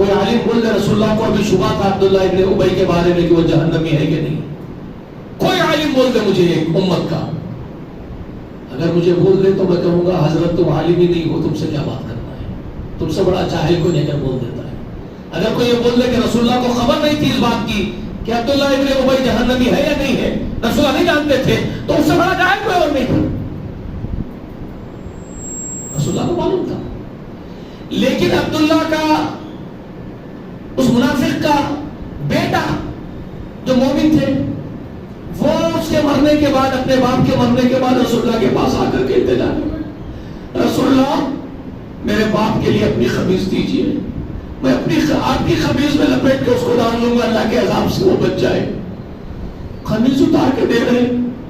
کوئی عالم بول دے رسول اللہ کو ابھی شبہ تھا عبداللہ ابن ابی کے بارے میں کہ وہ جہنمی ہے کہ نہیں. کوئی عالم بول دے مجھے ایک امت کا. اگر مجھے بول دے تو میں کہوں گا حضرت تم عالم ہی نہیں ہو, تم سے کیا بات کرنا ہے, تم سے بڑا جاہل کوئی نہیں کر بول دیتا ہے. اگر کوئی یہ بول دے کہ رسول اللہ کو خبر نہیں تھی اس بات کی کہ عبداللہ ابن ابی جہنمی ہے یا نہیں ہے, رسول اللہ نہیں جانتے تھے, تو اس سے بڑا جاہل کوئی اور نہیں تھا. رسول اللہ کو معلوم تھا. لیکن عبداللہ کا, اس منافق کا بیٹا جو مومن تھے, وہ اس کے مرنے کے بعد, اپنے باپ کے مرنے کے بعد رسول اللہ کے پاس آ کر کے التجا کر, رسول اللہ میرے باپ کے لیے اپنی خمیز دیجیے, میں اپنی آپ کی خمیز میں لپیٹ کے اس کو ڈال لوں گا, اللہ کے عذاب سے وہ بچ جائے. خمیز اتار کے دے رہے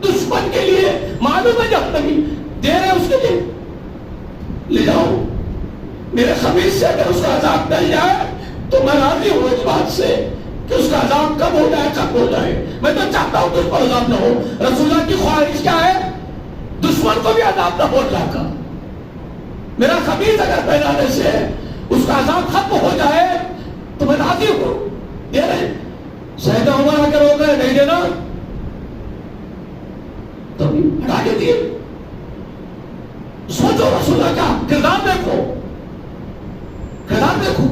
دشمن کے لیے, معلوم ہے جہنمی, دے رہے اس کے لیے, لے جاؤ میرے خمیز سے اگر اس کا عذاب ٹل جائے تو میں راضی ہوں اس بات سے کہ اس کا عذاب کب ہو جائے, کب ہو جائے. میں تو چاہتا ہوں کہ اس پر عذاب نہ ہو. رسول اللہ کی خواہش کیا ہے؟ دشمن کو بھی عذاب نہ ہو اللہ کا. میرا خمیز اگر پہنانے سے اس کا عذاب ختم ہو جائے تو میں راضی ہوں, دے رہے. سیدنا عمر اگر ہو گئے نہیں دینا تو بھی ہٹا کے دیے. سوچو رسول اللہ کا کردار دیکھو, کردار دیکھو.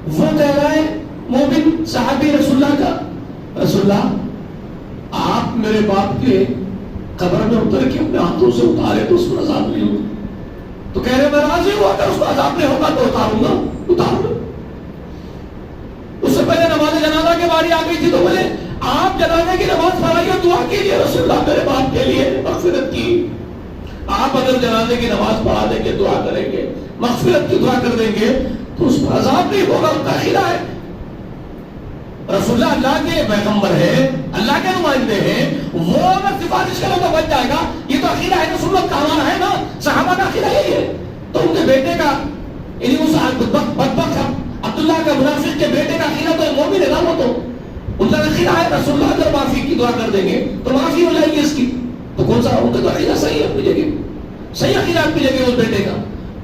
وہ کہہ رہا ہے مومن صحابی رسول اللہ کا, رسول اللہ آپ میرے باپ کے قبر میں اتر کے اپنے ہاتھوں سے اتارے تو اس پر عذاب نہیں ہوگا. تو کہہ رہے میں راضی ہوں, اگر اس کو عذاب نہیں ہوگا تو اتاروں گا, اتاروں گا. اس سے پہلے نماز جنازہ کی باری آ گئی تھی تو بولے آپ جنازے کی نماز پڑھائیے, دعا کیجیے رسول اللہ میرے باپ کے لیے مغفرت کی. آپ اگر جنازے کی نماز پڑھا دیں گے, دعا کریں گے, مغفرت کی دعا کر دیں گے تو اس پر عذاب نہیں ہوگا, ان کا خیرہ ہے. رسول اللہ اللہ کے پیغمبر ہے, اللہ کے نمائندے ہیں, وہ اگر سفارش کرے تو بچ جائے گا. یہ تو عقیدہ ہے رسول اللہ کا, ہمارا ہے نا, صحابہ کا عقیدہ یہی ہے. تو ان کے بیٹے کا, یعنی اس بدبخت عبداللہ کا منافق کے بیٹے کا عقیدہ تو مومن ہے نا, وہ تو ان کا عقیدہ ہے رسول اللہ اگر معافی کی دعا کر دیں گے تو معافی ہو جائے گی اس کی. تو کون سا ان کا تو عقیدہ صحیح ہے اپنی جگہ, صحیح عقیدہ اپنی جگہ اس بیٹے کا.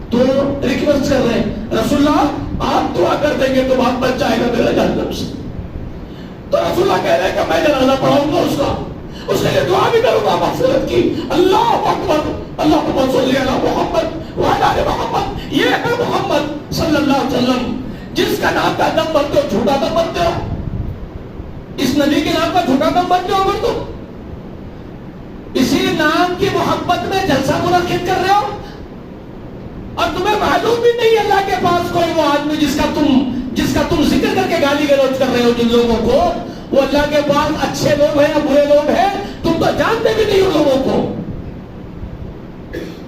تو ریکویسٹ کر رہے ہیں رسول اللہ آپ دعا کر دیں گے تو بات بچ جائے گا میرا جہنم سے. تو رسول اللہ کہہ رہے ہیں کہ میں جنازہ پڑھاؤں گا اس کا, اس کے لیے دعا بھی کروں گا مغفرت کی. اللہ اکبر, اللہم صلی علی محمد وعلی آل محمد. یہ ہے محمد صلی اللہ علیہ وسلم جس کا نام کا دم بنتے ہو, جھوٹا دم بنتے ہو. اس نبی کے نام کا جھوٹا دم بنتے ہو اگر تم اسی نام کی محبت میں جلسہ منعقد کر رہے ہو, اور تمہیں معلوم بھی نہیں اللہ کے پاس کوئی وہ آدمی جس کا تم ذکر کر کے گالی گلوچ کر رہے ہو جن لوگوں کو, وہ اللہ کے پاس اچھے لوگ ہیں یا برے لوگ ہیں, تم تو جانتے بھی نہیں ان لوگوں کو.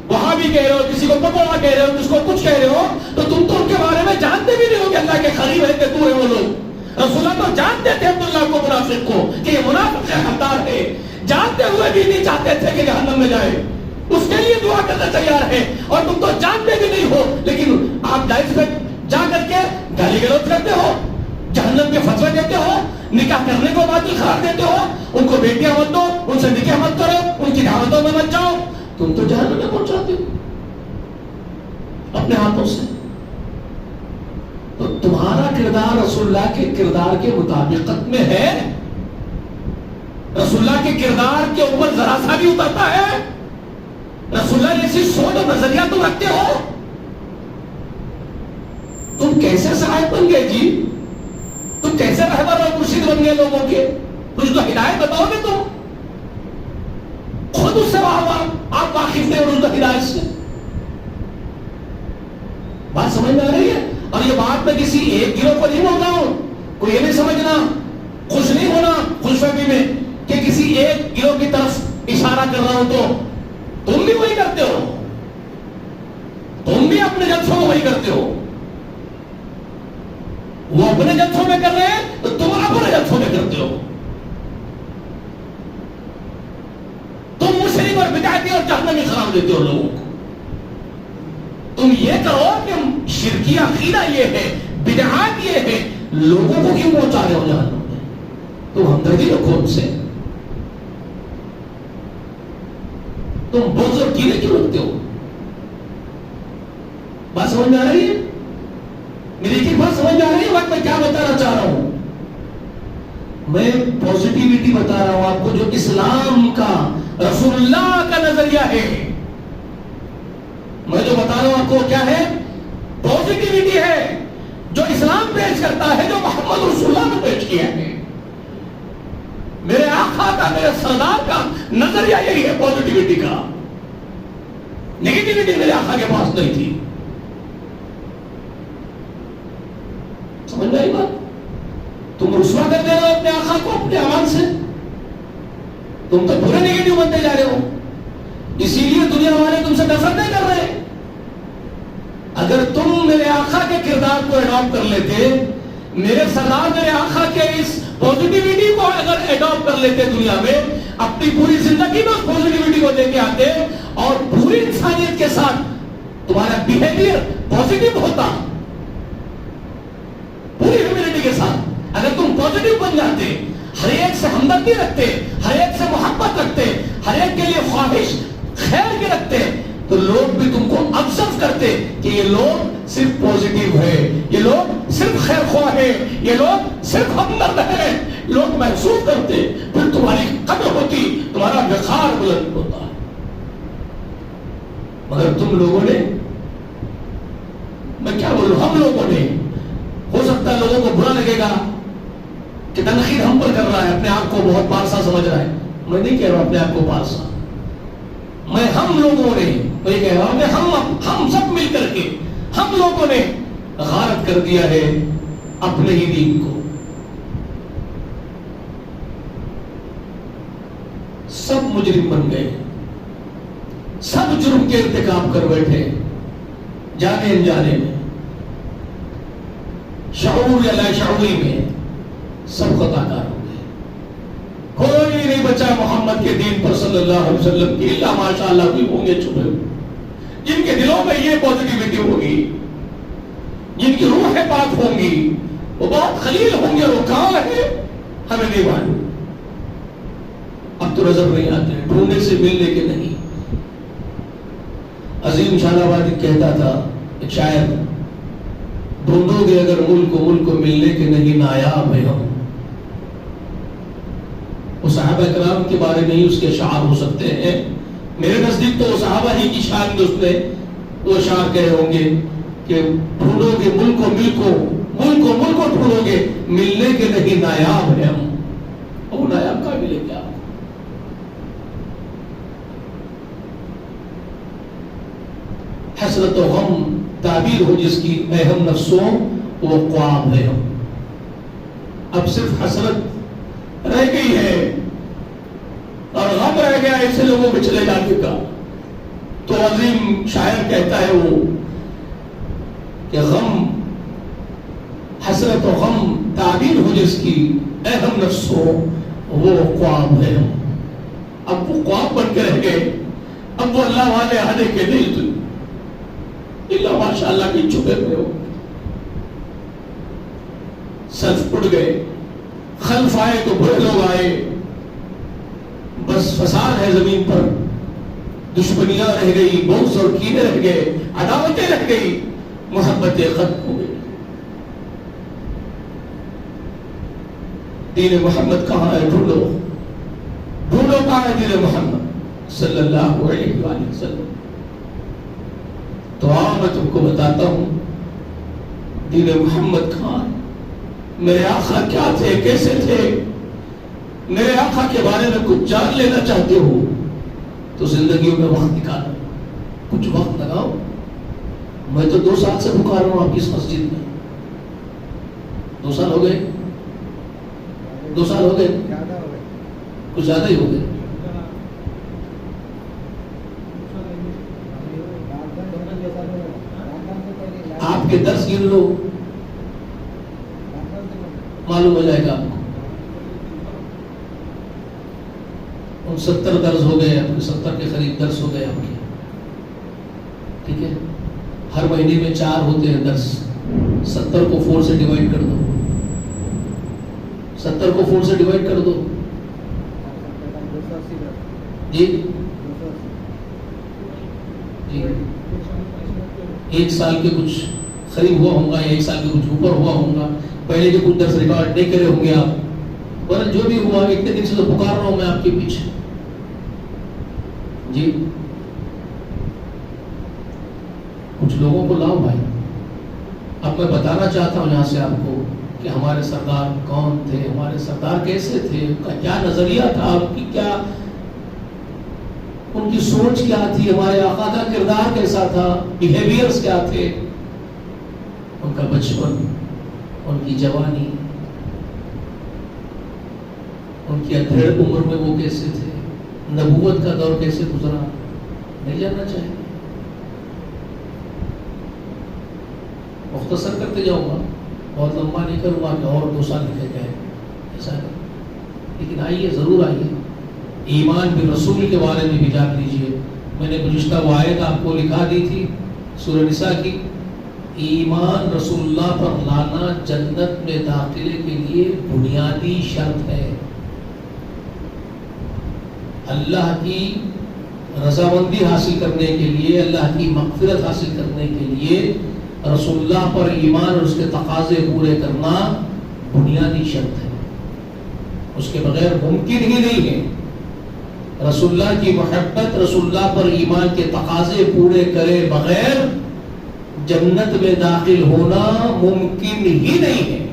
وہاں بھی کہہ رہے ہو, کسی کو پکوڑا کہہ رہے ہو, کس کو کچھ کہہ رہے ہو, تو تم تو ان کے بارے میں جانتے بھی نہیں ہو کہ اللہ کے قریب ہے کہ تو ہے وہ لوگ. رسول اللہ تو جانتے تھے عبداللہ کو, منافق کو, کہ یہ منافق ہے, حقدار ہے, جانتے ہوئے بھی نہیں چاہتے تھے کہ جہنم میں جائے, اس کے لیے دعا کرنا تیار ہے, اور تم تو جانتے بھی نہیں ہو. لیکن آپ ڈائٹ پہ جا کر کے گالی گلوچ کرتے ہو, جہنم کے فتوے دیتے ہو, نکاح کرنے کو باطل قرار دیتے ہو, ان کو بیٹیاں مت دو, ان سے نکاح مت کرو, ان کی دعوتوں میں مت جاؤ. تم تو جہنم میں پہنچاتے ہو اپنے ہاتھوں سے. تو تمہارا کردار رسول اللہ کے کردار کے مطابقت میں ہے. رسول اللہ کے کردار کے اوپر ذرا سا بھی اترتا ہے. رسول اللہ جیسی سوچ اور نظریہ تم رکھتے ہو. تم کیسے صاحب بن گئے جی, تم کیسے رہبر اور مرشد بن گئے لوگوں کے, کچھ تو ہدایت بتاؤ گے تم, خود اس سے آپ واقف تھے اور ان کا ہدایت سے. بات سمجھ میں آ رہی ہے؟ اور یہ بات میں کسی ایک گروہ کو نہیں بولتا ہوں, کوئی یہ نہیں سمجھنا, خوش نہیں ہونا خوش فہمی میں کہ کسی ایک گروہ کی طرف اشارہ کر رہا ہوں. تو تم بھی وہی کرتے ہو, تم بھی اپنے جلسوں میں وہی کرتے ہو. وہ اپنے جلسوں میں کر رہے ہیں تو تم اپنے جلسوں میں کرتے ہو. تم مشرک اور بدعتی اور جہنمی قرار دیتے ہو لوگوں کو. تم یہ کرو کہ شرکی عقیدہ یہ ہے, بدعات یہ ہے, لوگوں کو کیوں پہنچا رہے ہو جہنم میں؟ تم ہمدردی رکھو ان سے, تم بغض اور کینے کیوں رکھتے ہو؟ بات سمجھ میں آ رہی ہے؟ سمجھ میں آ رہی ہے بات میں کیا بتانا چاہ رہا ہوں؟ میں پوزیٹیوٹی بتا رہا ہوں آپ کو، جو اسلام کا، رسول اللہ کا نظریہ ہے. میں جو بتا رہا ہوں آپ کو کیا ہے؟ پوزیٹیوٹی ہے، جو اسلام پیش کرتا ہے، جو محمد رسول اللہ نے پیش کیا ہے. میرے آقا کا، میرے سردار کا نظریہ یہی ہے پوزیٹیوٹی کا. نیگیٹیوٹی میرے آقا کے پاس نہیں تھی. سمجھ میں آئی بات؟ تم رسوا کر دے رہے ہو اپنے آقا کو اپنے اعمال سے. تم تو پورے نیگیٹیو بنتے جا رہے ہو، اسی لیے دنیا والے تم سے نفرت نہیں کر رہے. اگر تم میرے آقا کے کردار کو اڈاپٹ کر لیتے، میرے سردار میرے آقا کے اس پوزیٹیوٹی کو اگر اڈاپٹ کر لیتے دنیا میں، اپنی پوری زندگی میں اس پوزیٹیوٹی کو لے کے آتے اور پوری انسانیت کے ساتھ تمہارا بیہیویئر پوزیٹیو ہوتا، پوری ہیومینٹی کے ساتھ اگر تم پوزیٹیو بن جاتے، ہر ایک سے ہمدردی رکھتے، ہر ایک سے محبت رکھتے، ہر ایک کے لیے خواہش خیر کے رکھتے، تو لوگ بھی تم کو آبزرو کرتے کہ یہ لوگ صرف پوزیٹیو ہے، یہ لوگ صرف خیر خواہ ہے، یہ لوگ صرف ہمدرد ہے. لوگ محسوس کرتے، پھر تمہاری قدر ہوتی، تمہارا وقار بلند ہوتا. مگر تم لوگوں نے، میں کیا بولوں، ہم لوگوں نے، ہو سکتا ہے لوگوں کو برا لگے گا کہ تنقید ہم پر کر رہا ہے، اپنے آپ کو بہت پارسا سمجھ رہا ہے. میں نہیں کہہ رہا اپنے آپ کو پارسا، میں ہم لوگوں نے، میں یہ کہہ رہا ہوں کہ ہم سب مل کر کے ہم لوگوں نے غارت کر دیا ہے اپنے ہی دین کو. سب مجرم بن گئے، سب جرم کے ارتکاب کر بیٹھے، جانے انجانے میں، شعور یا لا شعوری میں سب خطا کار ہو گئے. کوئی نہیں بچا محمد کے دین پر صلی اللہ علیہ وسلم کی، اللہ ماشاء اللہ کوئی ہوں گے چھپے جن کے دلوں میں یہ پوزیٹیوٹی ہوگی، جن کی روح پاک ہوں گی، وہ بہت خلیل ہوں گے. وہ کہاں ہے ہمیں نہیں معلوم. اب تو نظر نہیں آتے، ڈھونڈنے سے ملنے کے نہیں. عظیم شان آبادی کہتا تھا، ایک شاعر، ڈھونڈو گے اگر ملک کو ملنے کے نہیں، نایاب ہے ہم. وہ صحابہ کرام کے بارے میں ہی اس کے اشعار ہو سکتے ہیں. میرے نزدیک تو صحابہ ہی کی شان میں اس نے وہ اشعار کہے ہوں گے کہ ڈھونڈو گے ملک کو ڈھونڈو گے، ملنے کے نہیں، نایاب ہے ہم. اور وہ نایاب کا ملے کیا؟ حسرت و غم تعبیر ہو جس کی، اے ہم نفسوں وہ خواب ہے ہم. اب صرف حسرت رہ گئی ہے اور غم رہ گیا ایسے لوگوں میں چلے جانے کا. تو عظیم شاعر کہتا ہے وہ کہ غم، حسرت و غم تعبیر ہو جس کی، اے ہم نفسوں وہ خواب ہے ہم. اب وہ خواب بن کے رہ گئے. اب وہ اللہ والے آنے کے نہیں، تو اللہ ماشاء اللہ کی چھپے ہوئے ہو. سلف اٹھ گئے، خلف آئے تو برے لوگ آئے. بس فساد ہے زمین پر، دشمنیاں رہ گئی، بغض اور کینے رہ گئے، عداوتیں رہ گئی، محبتیں ختم ہو گئی. دین محمد کہاں ہے؟ ڈھونڈو کہاں ہے دین محمد صلی اللہ علیہ وآلہ وسلم. تو میں تم کو بتاتا ہوں دین محمد کہاں ہے. میرے آقا کیا تھے، کیسے تھے؟ میرے آقا کے بارے میں کچھ جان لینا چاہتے ہو تو زندگیوں میں وقت نکالو، کچھ وقت لگاؤ. میں تو 2 سال سے پکار رہا ہوں آپ کی اس مسجد میں. 2 سال ہو گئے، 2 سال ہو گئے، کچھ زیادہ ہی ہو گئے. آپ کے درس گن لو، معلوم ہو جائے گا آپ کو. 70 درس ہو گئے آپ کے، 70 کے قریب درس ہو گئے آپ کے. ٹھیک ہے، ہر مہینے میں 4 ہوتے ہیں درس. 70 کو 4 سے ڈیوائڈ کر دو، 70 کو 4 سے ڈیوائڈ کر دو. جی جی 1 سال کے کچھ قریب ہوا ہوں گا یا 1 سال کے کچھ اوپر ہوا ہوں گا، پہلے کے کچھ درس ریکارڈ نہیں کرے ہوں گے آپ، ورنہ جو بھی ہوا اتنے دن سے تو پکار رہا ہوں میں آپ کے پیچھے. جی کچھ لوگوں کو لاؤ بھائی. اب میں بتانا چاہتا ہوں یہاں سے آپ کو کہ ہمارے سردار کون تھے، ہمارے سردار کیسے تھے، ان کا کیا نظریہ تھا، ان کی کیا، ان کی سوچ کیا تھی، ہمارے آقا کا کردار کیسا تھا، بیہیویئرز کیا تھے، ان کا بچپن، ان کی جوانی، ان کی ادھیڑ عمر میں وہ کیسے تھے، نبوت کا دور کیسے گزرا، نہیں جاننا چاہیے. مختصر کرتے جاؤں گا، بہت لمبا نہیں کروں گا کہ اور 2 سال لکھے گئے ایسا نہیں. لیکن آئیے، ضرور آئیے، ایمان بالرسول کے بارے میں بھی جان لیجئے. میں نے گزشتہ وہ آیت آپ کو لکھا دی تھی سورہ نساء کی. ایمان رسول اللہ پر لانا جنت میں داخلے کے لیے بنیادی شرط ہے. اللہ کی رضامندی حاصل کرنے کے لیے، اللہ کی مغفرت حاصل کرنے کے لیے رسول اللہ پر ایمان اور اس کے تقاضے پورے کرنا بنیادی شرط ہے. اس کے بغیر ممکن ہی نہیں ہے. رسول اللہ کی محبت، رسول اللہ پر ایمان کے تقاضے پورے کرے بغیر جنت میں داخل ہونا ممکن ہی نہیں ہے.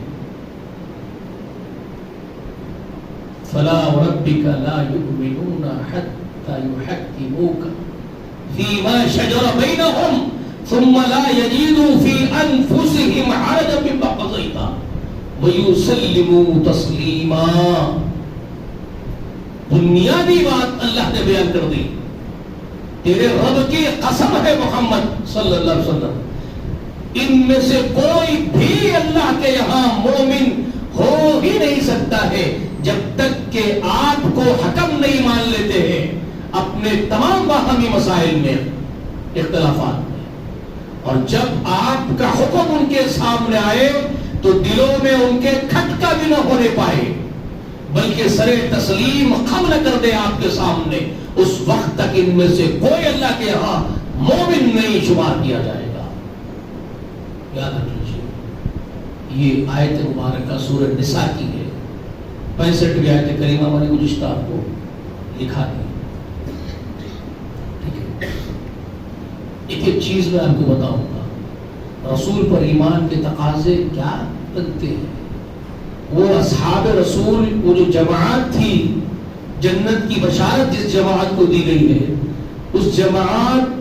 فلا وربک لا یؤمنون حتی یحکموک فیما شجر بینہم ثم لا يجدوا في انفسهم حرجا مما قضيت ويسلموا تسلیما. بنیادی بات اللہ نے بیان کر دی. تیرے رب کی قسم ہے محمد صلی اللہ علیہ وسلم، ان میں سے کوئی بھی اللہ کے یہاں مومن ہو ہی نہیں سکتا ہے جب تک کہ آپ کو حکم نہیں مان لیتے ہیں اپنے تمام باہمی مسائل میں، اختلافات میں. اور جب آپ کا حکم ان کے سامنے آئے تو دلوں میں ان کے کھٹکا بھی نہ ہونے پائے، بلکہ سر تسلیم خم نہ کر دے آپ کے سامنے، اس وقت تک ان میں سے کوئی اللہ کے یہاں مومن نہیں شمار کیا جائے گا. یاد رکھ لیجیے، یہ آیت مبارکہ سورہ نساء کی ہے. 65 آیت کریمہ میں نے گزشتہ آپ کو لکھا دی. ایک چیز میں آپ کو بتاؤں گا، رسول پر ایمان کے تقاضے کیا بنتے ہیں. وہ اصحاب رسول، وہ جو جماعت تھی، جنت کی بشارت جس جماعت کو دی گئی ہے، اس جماعت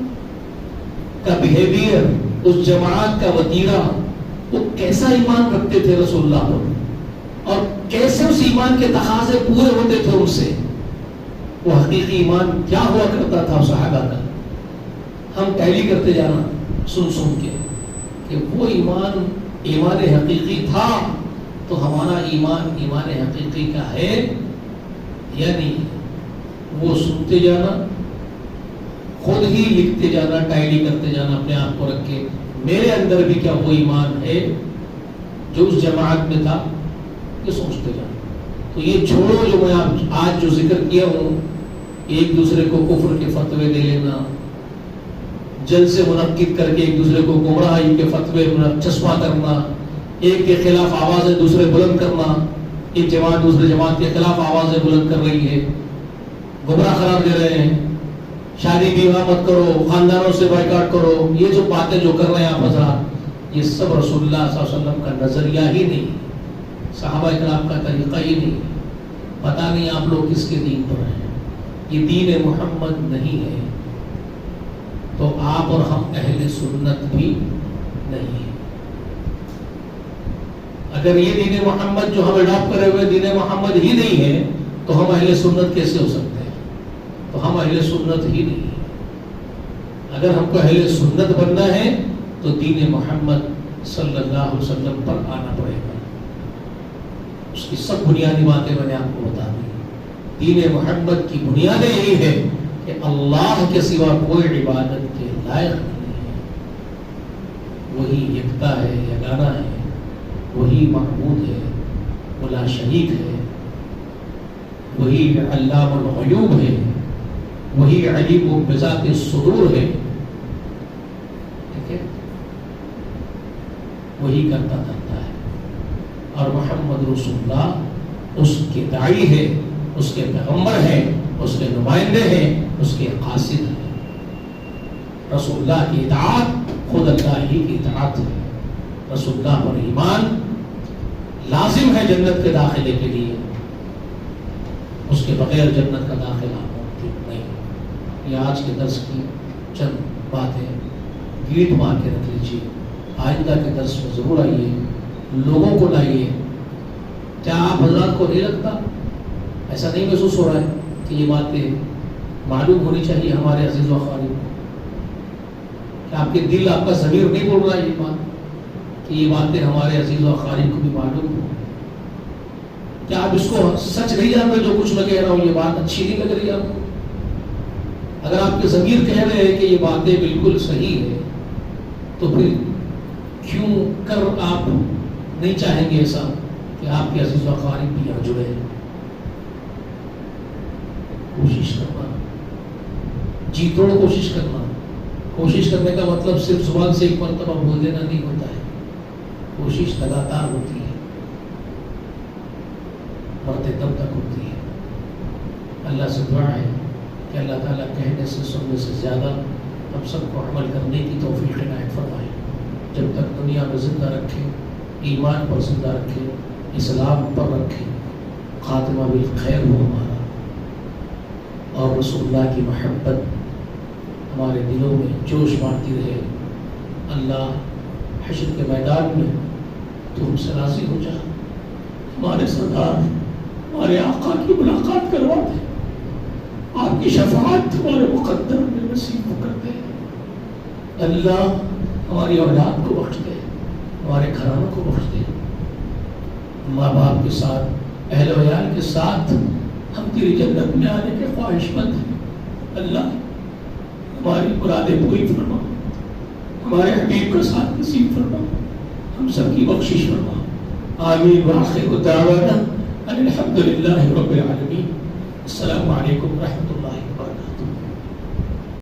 کا بیہیویئر، اس جماعت کا وتیرہ، وہ کیسا ایمان رکھتے تھے رسول اللہ پر، اور کیسے اس ایمان کے تقاضے پورے ہوتے تھے ان سے. وہ حقیقی ایمان کیا ہوا کرتا تھا صحابہ کا. ہم ٹیلی کرتے جانا سن سن کے کہ وہ ایمان ایمان حقیقی تھا تو ہمارا ایمان ایمان حقیقی کا ہے یا نہیں. وہ سنتے جانا، خود ہی لکھتے جانا، ٹائلی کرتے جانا اپنے آپ کو رکھ کے، میرے اندر بھی کیا وہ ایمان ہے جو اس جماعت میں تھا، یہ سوچتے جانا. تو یہ چھوڑو جو میں آج جو ذکر کیا ہوں، ایک دوسرے کو کفر کے فتوے دے لینا، جلسے منعقد کر کے ایک دوسرے کو گمراہی کے فتوے چسپاں کرنا، ایک کے خلاف آوازیں دوسرے بلند کرنا، ایک جماعت دوسرے جماعت کے خلاف آوازیں بلند کر رہی ہے، گمراہ قرار دے رہے ہیں، شادی بیوہ مت کرو، خاندانوں سے بائیکاٹ کرو، یہ جو باتیں جو کر رہے ہیں آپ حضرات، یہ سب رسول اللہ صلی اللہ علیہ وسلم کا نظریہ ہی نہیں، صحابہ کرام کا طریقہ ہی نہیں. پتہ نہیں آپ لوگ کس کے دین پر ہیں. یہ دین محمد نہیں ہے تو آپ اور ہم اہل سنت بھی نہیں ہیں. اگر یہ دین محمد جو ہم اڈاپٹ کرے ہوئے دین محمد ہی نہیں ہے تو ہم اہل سنت کیسے ہو سکتے ہیں؟ تو ہم اہل سنت ہی نہیں ہیں. اگر ہم کو اہل سنت بننا ہے تو دین محمد صلی اللہ علیہ وسلم پر آنا پڑے گا. اس کی سب بنیادی باتیں میں نے آپ کو بتا دی. دین محمد کی بنیادیں یہی ہے کہ اللہ کے سوا کوئی عبادت کے لائق نہیں ہے. وہی یکتا ہے، یگانہ ہے، وہی معبود ہے، وہ لا شریک ہے، وہی علام الغیوب ہے، وہی علیم بذات الصدور ہے. ٹھیک ہے، وہی کرتا کرتا ہے، اور محمد رسول اللہ اس کے داعی ہے، اس کے پیغمبر ہیں، اس کے نمائندے ہیں، اس کے قاصد ہیں۔ رسول اللہ کی اطاعت خود اللہ ہی کی اطاعت ہے۔ رسول اللہ پر ایمان لازم ہے جنت کے داخلے کے لیے، اس کے بغیر جنت کا داخلہ ممکن نہیں۔ یہ آج کے درس کی چند باتیں گیٹ مار کے رکھ لیجیے، آئندہ کے درس میں ضرور آئیے، لوگوں کو لائیے۔ کیا آپ حضرات کو نہیں لگتا، ایسا نہیں محسوس ہو رہا ہے کہ یہ باتیں معلوم ہونی چاہیے ہمارے عزیز و اقارب کو؟ کہ آپ کے دل، آپ کا ضمیر نہیں بول رہا ہے یہ بات کہ یہ باتیں ہمارے عزیز و اقارب کو بھی معلوم ہو؟ کیا آپ اس کو سچ نہیں جان رہے؟ جو کچھ میں کہہ رہا ہوں یہ بات اچھی نہیں لگ رہی آپ کو؟ اگر آپ کے ضمیر کہہ رہے ہیں کہ یہ باتیں بالکل صحیح ہے، تو پھر کیوں کر آپ نہیں چاہیں گے ایسا کہ آپ کے عزیز و اقارب بھی یہاں جڑے؟ کوشش کرنا، جی توڑ کوشش کرنا۔ کوشش کرنے کا مطلب صرف زبان سے ایک مرتبہ بول دینا نہیں ہوتا ہے، کوشش لگاتار ہوتی ہے، مرتے دم تک ہوتی ہے۔ اللہ سے دعا ہے کہ اللہ تعالیٰ کہنے سے سننے سے زیادہ ہم سب کو عمل کرنے کی توفیق عنایت فرمائے۔ جب تک دنیا میں زندہ رکھے، ایمان پر زندہ رکھے، اسلام پر رکھے، خاتمہ بالخیر ہو ہمارا، اور رسول اللہ کی محبت ہمارے دلوں میں جوش مارتی رہے۔ اللہ حشر کے میدان میں تو ہم سے راضی ہو جا، ہمارے سردار، ہمارے آقا کی ملاقات کروا دے، آپ کی شفاعت ہمارے مقدر میں نصیب کر دے۔ اللہ ہماری اولاد کو بخش دے، ہمارے گھرانوں کو بخش دے، ماں باپ کے ساتھ، اہل و عیال کے ساتھ ہم تیری جنت میں آنے کے خواہش مند ہیں۔ اللہ ہماری مرادیں پوری فرما، ہمارے حبیب کا ساتھ نصیب فرما، ہم سب کی بخشش فرما۔ آمین وآخر دعوانا ان الحمد للہ رب العالمین۔ السلام علیکم ورحمۃ اللہ۔